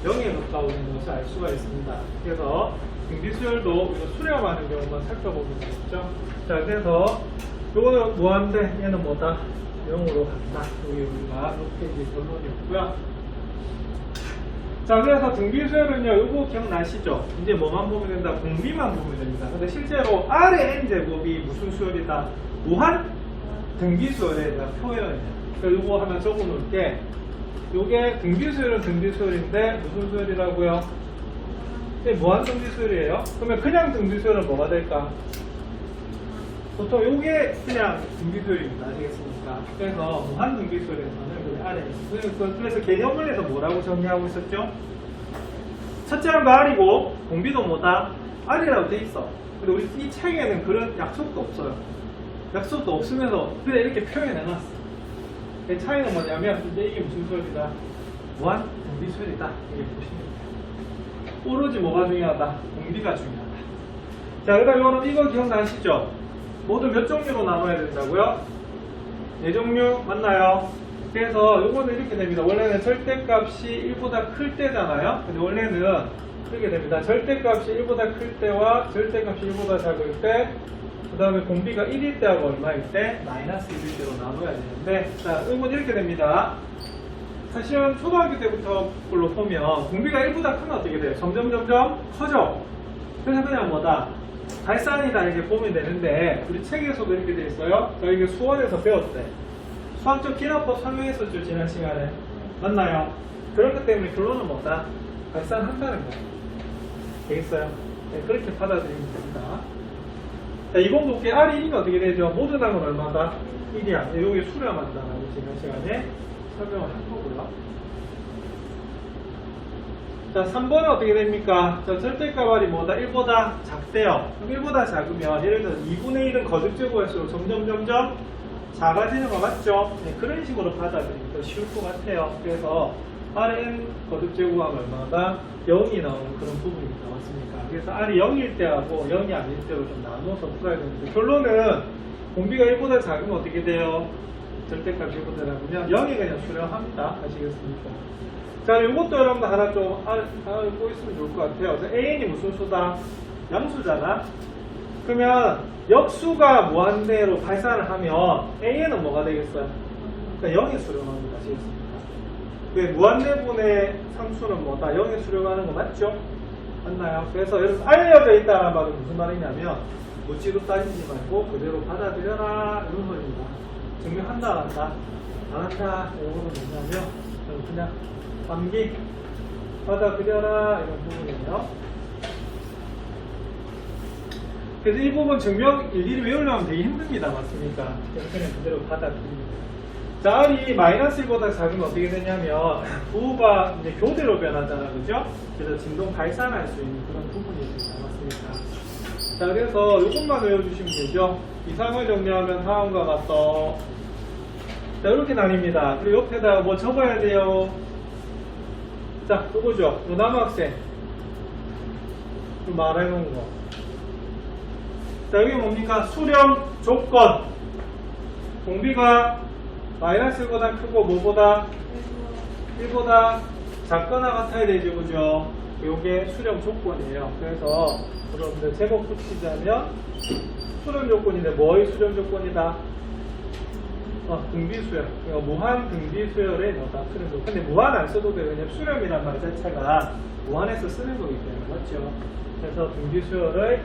0에 가까워지는 것을 알 수가 있습니다. 그래서 등비수열도 우리가 수렴하는 경우만 살펴보면 되겠죠. 자, 그래서 요거는 무한대, 얘는 뭐다? 0으로 간다. 여기 우리가 이렇게 이제 결론이었고요. 자, 그래서 등비수열은요, 요거 기억나시죠? 이제 뭐만 보면 된다? 공비만 보면 됩니다. 근데 실제로 R의 N제곱이 무슨 수열이다? 무한 등비수열에 대한 표현이에요. 그러니까 요거 하나 적어 놓을게. 요게 등비수열은 등비수열인데 무슨 수열이라고요? 무한 등비수열이에요. 그러면 그냥 등비수열은 뭐가 될까? 보통 요게 그냥 등비수열입니다. 아시겠습니까? 그래서 무한 등비수열에서는 그 아래 그래서 개념문에서 뭐라고 정리하고 있었죠? 첫째는 거 R이고 공비도 뭐다? R이라고 돼 있어. 근데 우리 이 책에는 그런 약속도 없어요. 약속도 없으면서 그냥 이렇게 표현해놨어. 그 차이는 뭐냐면 이제 이게 무슨 수열이다? 무한 등비수열이다. 이게 보시면 돼요. 오로지 뭐가 중요하다? 공비가 중요하다. 자, 그 다음에 여러분 이거 기억나시죠? 모두 몇 종류로 나눠야 된다고요? 4종류 맞나요? 그래서 요거는 이렇게 됩니다. 원래는 절대값이 1보다 클 때잖아요. 근데 원래는 이렇게 됩니다. 절대값이 1보다 클 때와 절대값이 1보다 작을 때, 그 다음에 공비가 1일 때하고 얼마일 때? 마이너스 1일 때로 나눠야 되는데, 자, 요건 이렇게 됩니다. 사실은 초등학교 때부터 걸로 보면 공비가 1보다 크면 어떻게 돼요? 점점 커져. 그래서 그냥 뭐다? 발산이다 이렇게 보면 되는데, 우리 책에서도 이렇게 돼 있어요. 저희 수원에서 배웠대. 수학적 기납법 설명했었죠, 지난 시간에. 맞나요? 그런 것 때문에 결론은 뭐다? 발산한다는 거예요. 되겠어요? 네, 그렇게 받아들이면 됩니다. 자, 이번 볼게. R이 1이면 어떻게 되죠? 모든 항은 얼마다? 1이야. 여기 수렴한다라고 지난 시간에 설명을 한 거고요. 자, 3번은 어떻게 됩니까? 자, 절대값 R이 뭐다? 1보다 작대요. 그럼 1보다 작으면, 예를 들어서 2분의 1은 거듭제곱할수록 점점 작아지는 거 맞죠? 네, 그런 식으로 받아들이면 더 쉬울 것 같아요. 그래서 Rn 거듭제곱하면 얼마다? 0이 나오는 그런 부분이 나왔습니까? 그래서 R이 0일 때하고 0이 아닐 때로 좀 나눠서 풀어야 되는데, 결론은 공비가 1보다 작으면 어떻게 돼요? 절대값 1보다 작으면 0이 그냥 수렴합니다. 아시겠습니까? 자, 이것도 여러분들 하나 좀 알고 있으면 좋을 것 같아요. AN이 무슨 수다? 양수잖아? 그러면 역수가 무한대로 발산을 하면 AN은 뭐가 되겠어요? 그러니까 0이 수렴합니다. 아시겠습니까? 그 무한대분의 상수는 뭐다? 0이 수렴하는 거 맞죠? 맞나요? 그래서 여러분 알려져 있다는 말은 무슨 말이냐면 묻지도 따지지 말고 그대로 받아들여라 이런 말입니다. 증명한다 안 한다? 안 한다. 이거는 뭐냐면 그냥 암기 받아들여라 이런 부분이에요. 그래서 이 부분 증명 일일이 외우려면 되게 힘듭니다. 맞습니까? 그래서 그냥 그대로 받아들입니다. 자, R이 마이너스 1보다 작으면 어떻게 되냐면 부호가 이제 교대로 변하잖아. 그죠? 그래서 진동 발산할 수 있는 그런 부분이 남았으니까. 자, 그래서 이것만 외워주시면 되죠. 이상을 정리하면 다음과 같다. 자, 이렇게 나뉩니다. 그리고 옆에다가 뭐 적어야 돼요. 자, 요거죠. 요 남학생 말해놓은 거. 자, 여기 뭡니까? 수렴 조건. 공비가 마이너스 1보다 크고 뭐보다? 1보다 작거나 같아야 되죠. 그죠? 요게 수렴 조건이에요. 그래서 여러분들 제목 붙이자면 수렴 조건인데 뭐의 수렴 조건이다? 등비수열. 그러니까 무한 등비수열의 뭐다? 수렴 조건. 근데 무한 안 써도 돼요. 왜냐면 수렴이란 말 자체가 무한에서 쓰는 거기 때문에. 맞죠? 그래서 등비수열의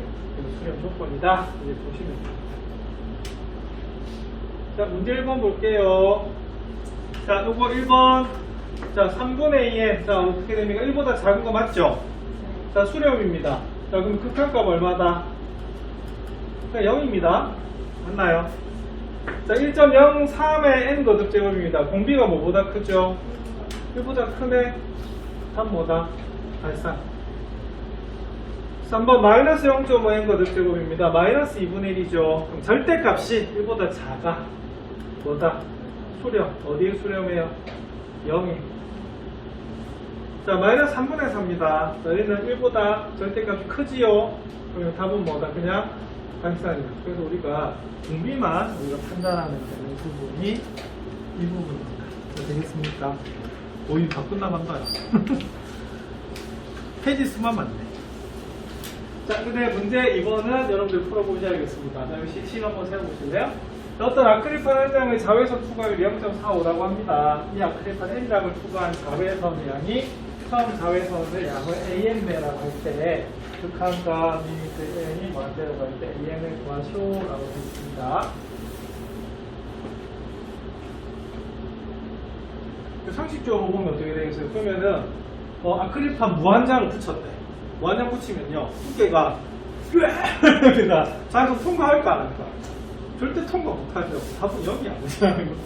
수렴 조건이다. 이제 보시면 됩니다. 자, 문제 1번 볼게요. 자, 요거 1번. 자, 3분의 2에, 자, 어떻게 됩니까? 1보다 작은 거 맞죠? 자, 수렴입니다. 자, 그럼 극한값 얼마다? 자, 0입니다. 맞나요? 자, 1.03의 n 거듭제곱입니다. 공비가 뭐보다 크죠? 1보다 크네? 3 뭐다? 발산. 3번 마이너스 0.5n 거듭제곱입니다. 마이너스 2분의 1이죠. 그럼 절대값이 1보다 작아. 뭐다? 수렴. 어디에 수렴해요? 0이. 자, 마이너스 3분의 4입니다. 여기는 1보다 절대값이 크지요? 그러면 답은 뭐다? 그냥 발산입니다. 그래서 우리가 공비만 우리가 판단하면 되는 부분이 이 부분입니다. 자, 되겠습니까? 오이 다 끝나간다요. 페이지 수만 맞네. 자, 근데 문제 2번은 여러분들 풀어보셔야겠습니다. 자, 여기 시 한번 세워보실래요? 어떤 아크릴판 한 장의 자외선 투과율이 0.45라고 합니다. 이 아크릴판 한 장을 투과한 자외선의 양이 처음 자외선의 양을 AM배라고 할 때 극한과 리미트 N이 무한대로 갈 때 AM을 구하시오라고 되어 있습니다. 상식적으로 보면 어떻게 되겠어요? 그러면은 아크릴판 무한장을 붙였대. 무한장 붙이면요 두께가 자외선 통과할까 안 할까? 절대 통과 못하죠. 답은 0이야. 무시하는 것도.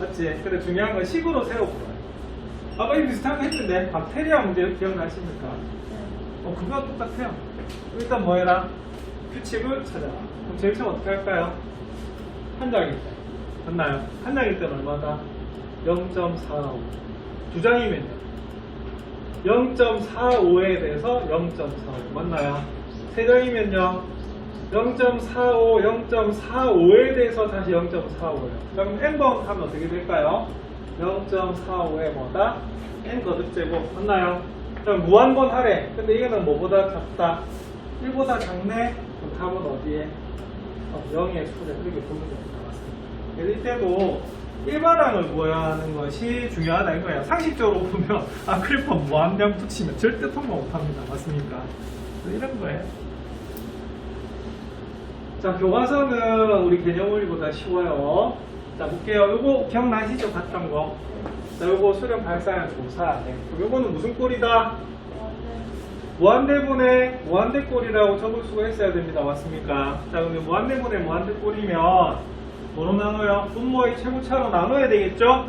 맞지? 근데 중요한 건 식으로 세워보아요. 아까 이 비슷한 거 했는데 박테리아 문제 기억나십니까? 그거와 똑같아요. 일단 뭐 해라? 규칙을 찾아라. 그럼 제일 처음 어떻게 할까요? 한 장일 때. 맞나요? 한 장일 때는 얼마다? 0.45. 두 장이면요. 0.45에 대해서 0.45. 맞나요? 세 장이면요. 0.45, 0.45에 대해서 다시 0.45예요. 그럼 n번 하면 어떻게 될까요? 0.45에 뭐다? n 거듭제곱. 맞나요? 그럼 무한번 하래. 근데 이거는 뭐보다 작다? 1보다 작네? 그럼 답은 어디에? 0의 수래. 이렇게 보면 됩니다. 맞습니다. 그래서 이때도 일반항을 구하는 것이 중요하다 이거예요. 상식적으로 보면 아크릴판 무한량 붙이면 절대 통과 못합니다. 맞습니까? 이런 거예요. 자, 교과서는 우리 개념원리보다 쉬워요. 자, 볼게요. 요거 기억나시죠? 봤던 거. 자, 요거 수렴 발사형 조사. 네. 요거는 무슨 꼴이다? 무한대분의 무한대꼴이라고 적을 수가 있어야 됩니다. 맞습니까? 자, 그러면 무한대분의 무한대꼴이면 뭐로 나눠요? 분모의 최고차로 나눠야 되겠죠?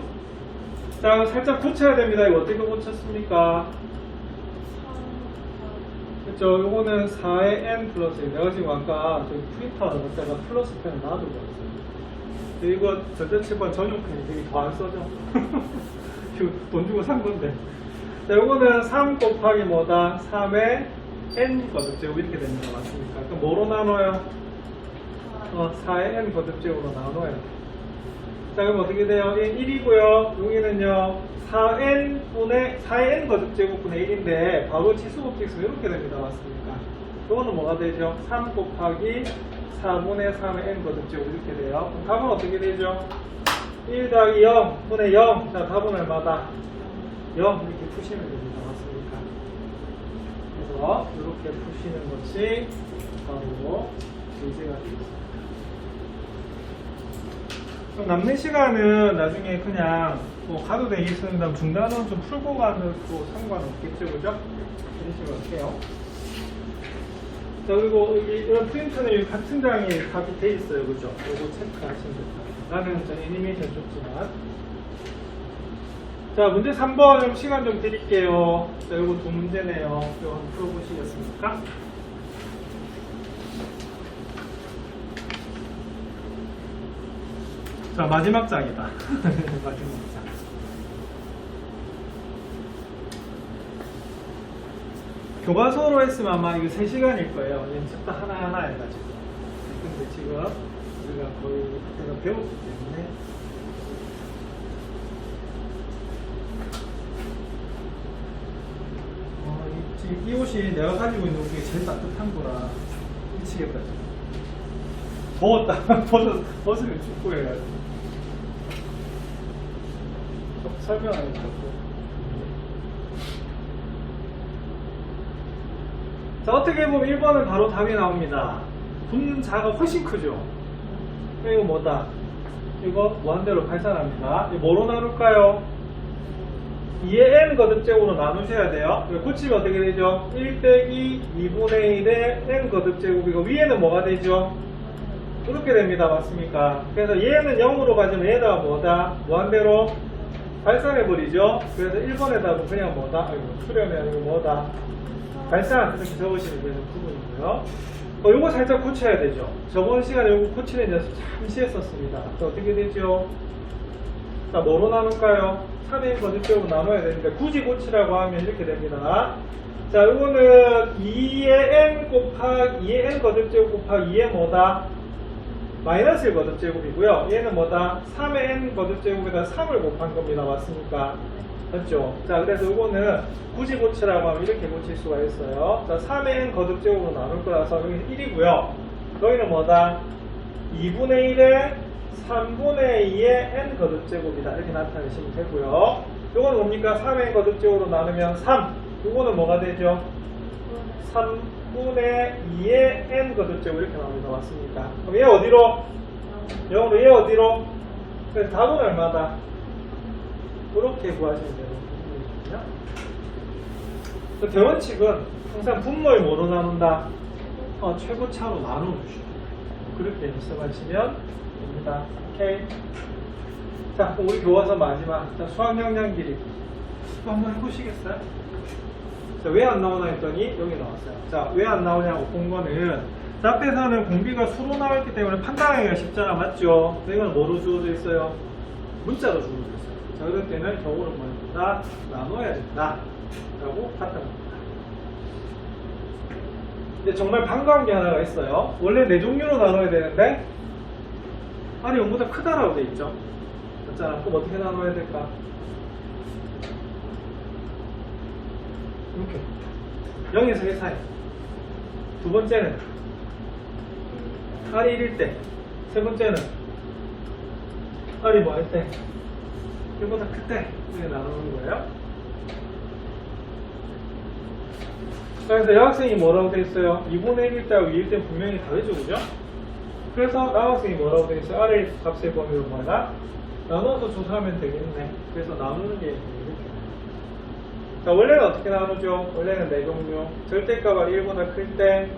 자, 살짝 고쳐야 됩니다. 이거 어떻게 고쳤습니까? 그쵸? 요거는 4의 n 플러스 1. 내가 지금 아까 저기 프린터를 갖다가 플러스 펜을 놔두고 왔어요. 이거 전자칠판 전용펜이 되게 더 안 써져. 돈 주고 산 건데. 자, 요거는 3 곱하기 뭐다? 3의 n 거듭제곱 이렇게 됩니다. 맞습니까? 그럼 뭐로 나눠요? 4의 n 거듭제곱으로 나눠요. 자, 그럼 어떻게 돼요? 1이고요. 여기는요. 4의 n 거듭제곱분의 1인데 바로 치수곱식 쓰면 이렇게 됩니다. 맞습니까? 요거는 뭐가 되죠? 3 곱하기 4분의 3의 n 거듭제곱 이렇게 돼요. 그럼 답은 어떻게 되죠? 1 더하기 0 분의 0. 자, 답은 얼마다? 0 이렇게 푸시면 됩니다. 맞습니까? 그래서 이렇게 푸시는 것이 바로 예제가 되겠습니다. 그럼 남는 시간은 나중에 그냥 뭐 가도 되겠습니다. 중단은 좀 풀고 가는 또 상관없겠죠, 그죠? 이런 식으로 할게요. 자, 그리고 여기 이런 프린터는 같은 장에 답이 돼 있어요, 그죠? 이거 체크하시면 됩니다. 나는 저 애니메이션 줬지만. 자, 문제 3번 좀 시간 좀 드릴게요. 자, 이거 두 문제네요. 이거 한번 풀어보시겠습니까? 자, 마지막 장이다. 마지막 장. 교과서로 했으면 아마 이거 3시간일 거예요. 연습도 하나하나 해가지고. 근데 지금 우리가 거의 내가 배웠기 때문에. 지금 이 옷이 내가 가지고 있는 옷 중에 제일 따뜻한 거라 미치겠다. 더웠다. 벗으면 춥고 해가지고. 설명하는 거 같고. 자, 어떻게 보면 1번은 바로 답이 나옵니다. 분자가 훨씬 크죠? 이거 뭐다? 이거 무한대로 발산합니다. 이거 뭐로 나눌까요? 2의 n 거듭제곱으로 나누셔야 돼요. 고치면 어떻게 되죠? 1 빼기 2분의 1의 n 거듭제곱. 이거 위에는 뭐가 되죠? 이렇게 됩니다. 맞습니까? 그래서 얘는 0으로 가지면 얘가 뭐다? 무한대로 발산해버리죠. 그래서 1번의 답은 그냥 뭐다? 아이고, 수렴이 아니고 뭐다? 발산. 이렇게 적으시면 되는 부분이고요. 요거 살짝 고쳐야 되죠. 저번 시간에 요거 고치는 연습 잠시 했었습니다. 또 어떻게 되죠? 자, 뭐로 나눌까요? 3의 거듭제곱으로 나눠야 되는데 굳이 고치라고 하면 이렇게 됩니다. 자, 이거는 2의 n 곱하기 2의 n 거듭제곱 곱하기 2의 뭐다? 마이너스 1 거듭제곱이고요. 얘는 뭐다? 3의 n 거듭제곱에다 3을 곱한 겁니다. 맞습니까? 맞죠? 자, 그래서 이거는 굳이 고치라고 하면 이렇게 고칠 수가 있어요. 자, 3의 n 거듭제곱으로 나눌 거라서 여기는 1이고요. 여기는 뭐다? 2분의 1에 3분의 2의 n 거듭제곱이다. 이렇게 나타내시면 되고요. 요거는 뭡니까? 3의 n 거듭제곱으로 나누면 3. 요거는 뭐가 되죠? 3분의 2의 n 거듭제곱 이렇게 나옵니다. 맞습니까? 그럼 얘 어디로? 영어로 얘 어디로? 그래서 답은 얼마다? 그렇게 구하시면 되거든요. 대원칙은 항상 분모를 뭐로 나눈다? 최고차로 나눠주시고 그렇게 말씀하시면 됩니다. 오케이. 자, 우리 교과서 마지막 수학영양 길이 또 한번 해보시겠어요? 자, 왜 안 나오나 했더니 여기 나왔어요. 자, 왜 안 나오냐고 본 거는 자, 앞에서는 공비가 수로 나왔기 때문에 판단하기가 쉽잖아. 맞죠? 이건 뭐로 주어져 있어요? 문자로 주어져 있어요. 자, 그럴 때는 경우를 뭐다 나눠야 된다 라고 판단합니다. 근데 정말 반가운 게 하나가 있어요. 원래 4종류로 나눠야 되는데 R이 0보다 크다라고 돼 있죠. 맞잖아. 그럼 어떻게 나눠야 될까? 이렇게 0에서 1 사이. 두 번째는 R이 1일 때, 세 번째는 R이 뭐 할 때? 1보다 클 때 이렇게 나누는 거예요. 그래서 여학생이 뭐라고 돼 있어요? 2분의 1일 때하고 2일 때 분명히 다르죠, 그죠? 그래서 남학생이 뭐라고 돼 있어요? R의 값의 범위로 뭐다? 나눠서 조사하면 되겠네. 그래서 나누는 게 이렇게. 자, 원래는 어떻게 나누죠? 원래는 4종류. 절대값 R이 1보다 클 때,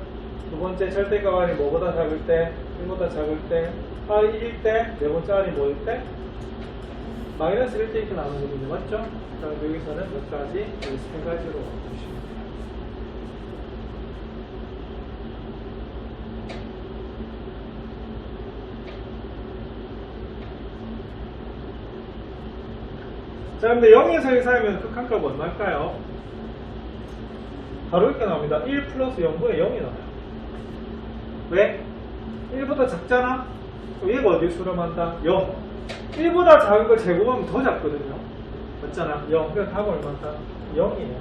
두 번째 절대값 R이 뭐보다 작을 때, 1보다 작을 때, R이 1일 때, 네 번째 R이 뭐일 때? 마이너스 1때 이렇게 나누거든요. 맞죠? 그럼 여기서는 몇 가지? 여기 3가지로 보시면 돼요. 자, 근데 0에서 1 사이면 극한값 얼마일까요? 바로 이렇게 나옵니다. 1 플러스 0분의 0이 나와요. 왜? 1보다 작잖아? 그럼 얘가 어디에 수렴한다? 0. 1보다 작은 걸 제곱하면 더 작거든요. 맞잖아? 0. 그래서 답은 얼마다? 0이에요.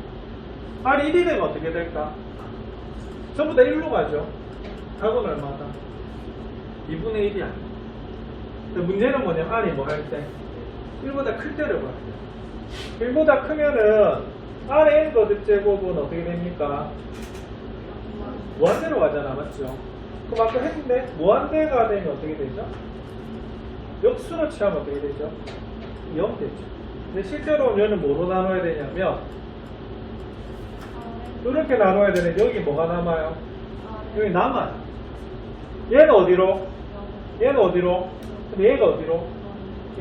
R이 1이 되면 어떻게 될까? 전부 다 1로 가죠. 답은 얼마다? 2분의 1이야. 문제는 뭐냐면 R이 뭐 할 때? 1보다 클 때를 봐야 돼요. 1보다 크면은 R의 n 거듭제곱은 어떻게 됩니까? 무한대로 가잖아. 맞죠? 그럼 아까 했는데 무한대가 되면 어떻게 되죠? 역수로 취하면 어떻게 되죠? 0 되죠. 근데 실제로 얘는 뭐로 나눠야 되냐면 이렇게 나눠야 되는데 여기 뭐가 남아요? 여기 남아요. 얘는 어디로? 얘는 어디로? 근데 얘가 어디로?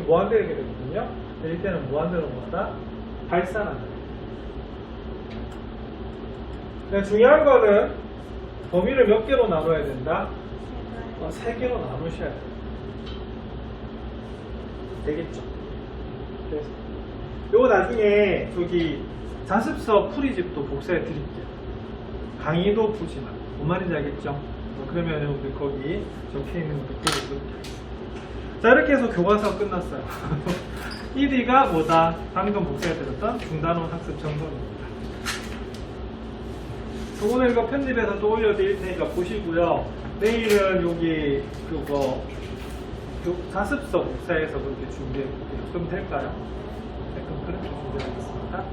무한대게 되거든요. 이때는 무한대로 뭐다? 발산한다. 중요한 거는 범위를 몇 개로 나눠야 된다? 3개로 나누셔야 돼요. 되겠죠? 그래서 요거 나중에 저기 자습서 풀이집도 복사해 드릴게요. 강의도 푸지만 뭔 말인지 알겠죠? 그러면 여러분들 거기 적혀 있는 것도 보고. 자, 이렇게 해서 교과서 끝났어요. 1위가 뭐다? 방금 복사해드렸던 중단원 학습 정돈입니다. 오늘 이거 편집해서 또 올려드릴 테니까 보시고요. 내일은 여기 그거 자습서 복사해서 그렇게 준비해볼게요. 그럼 될까요? 네, 그럼 그렇게 준비하겠습니다.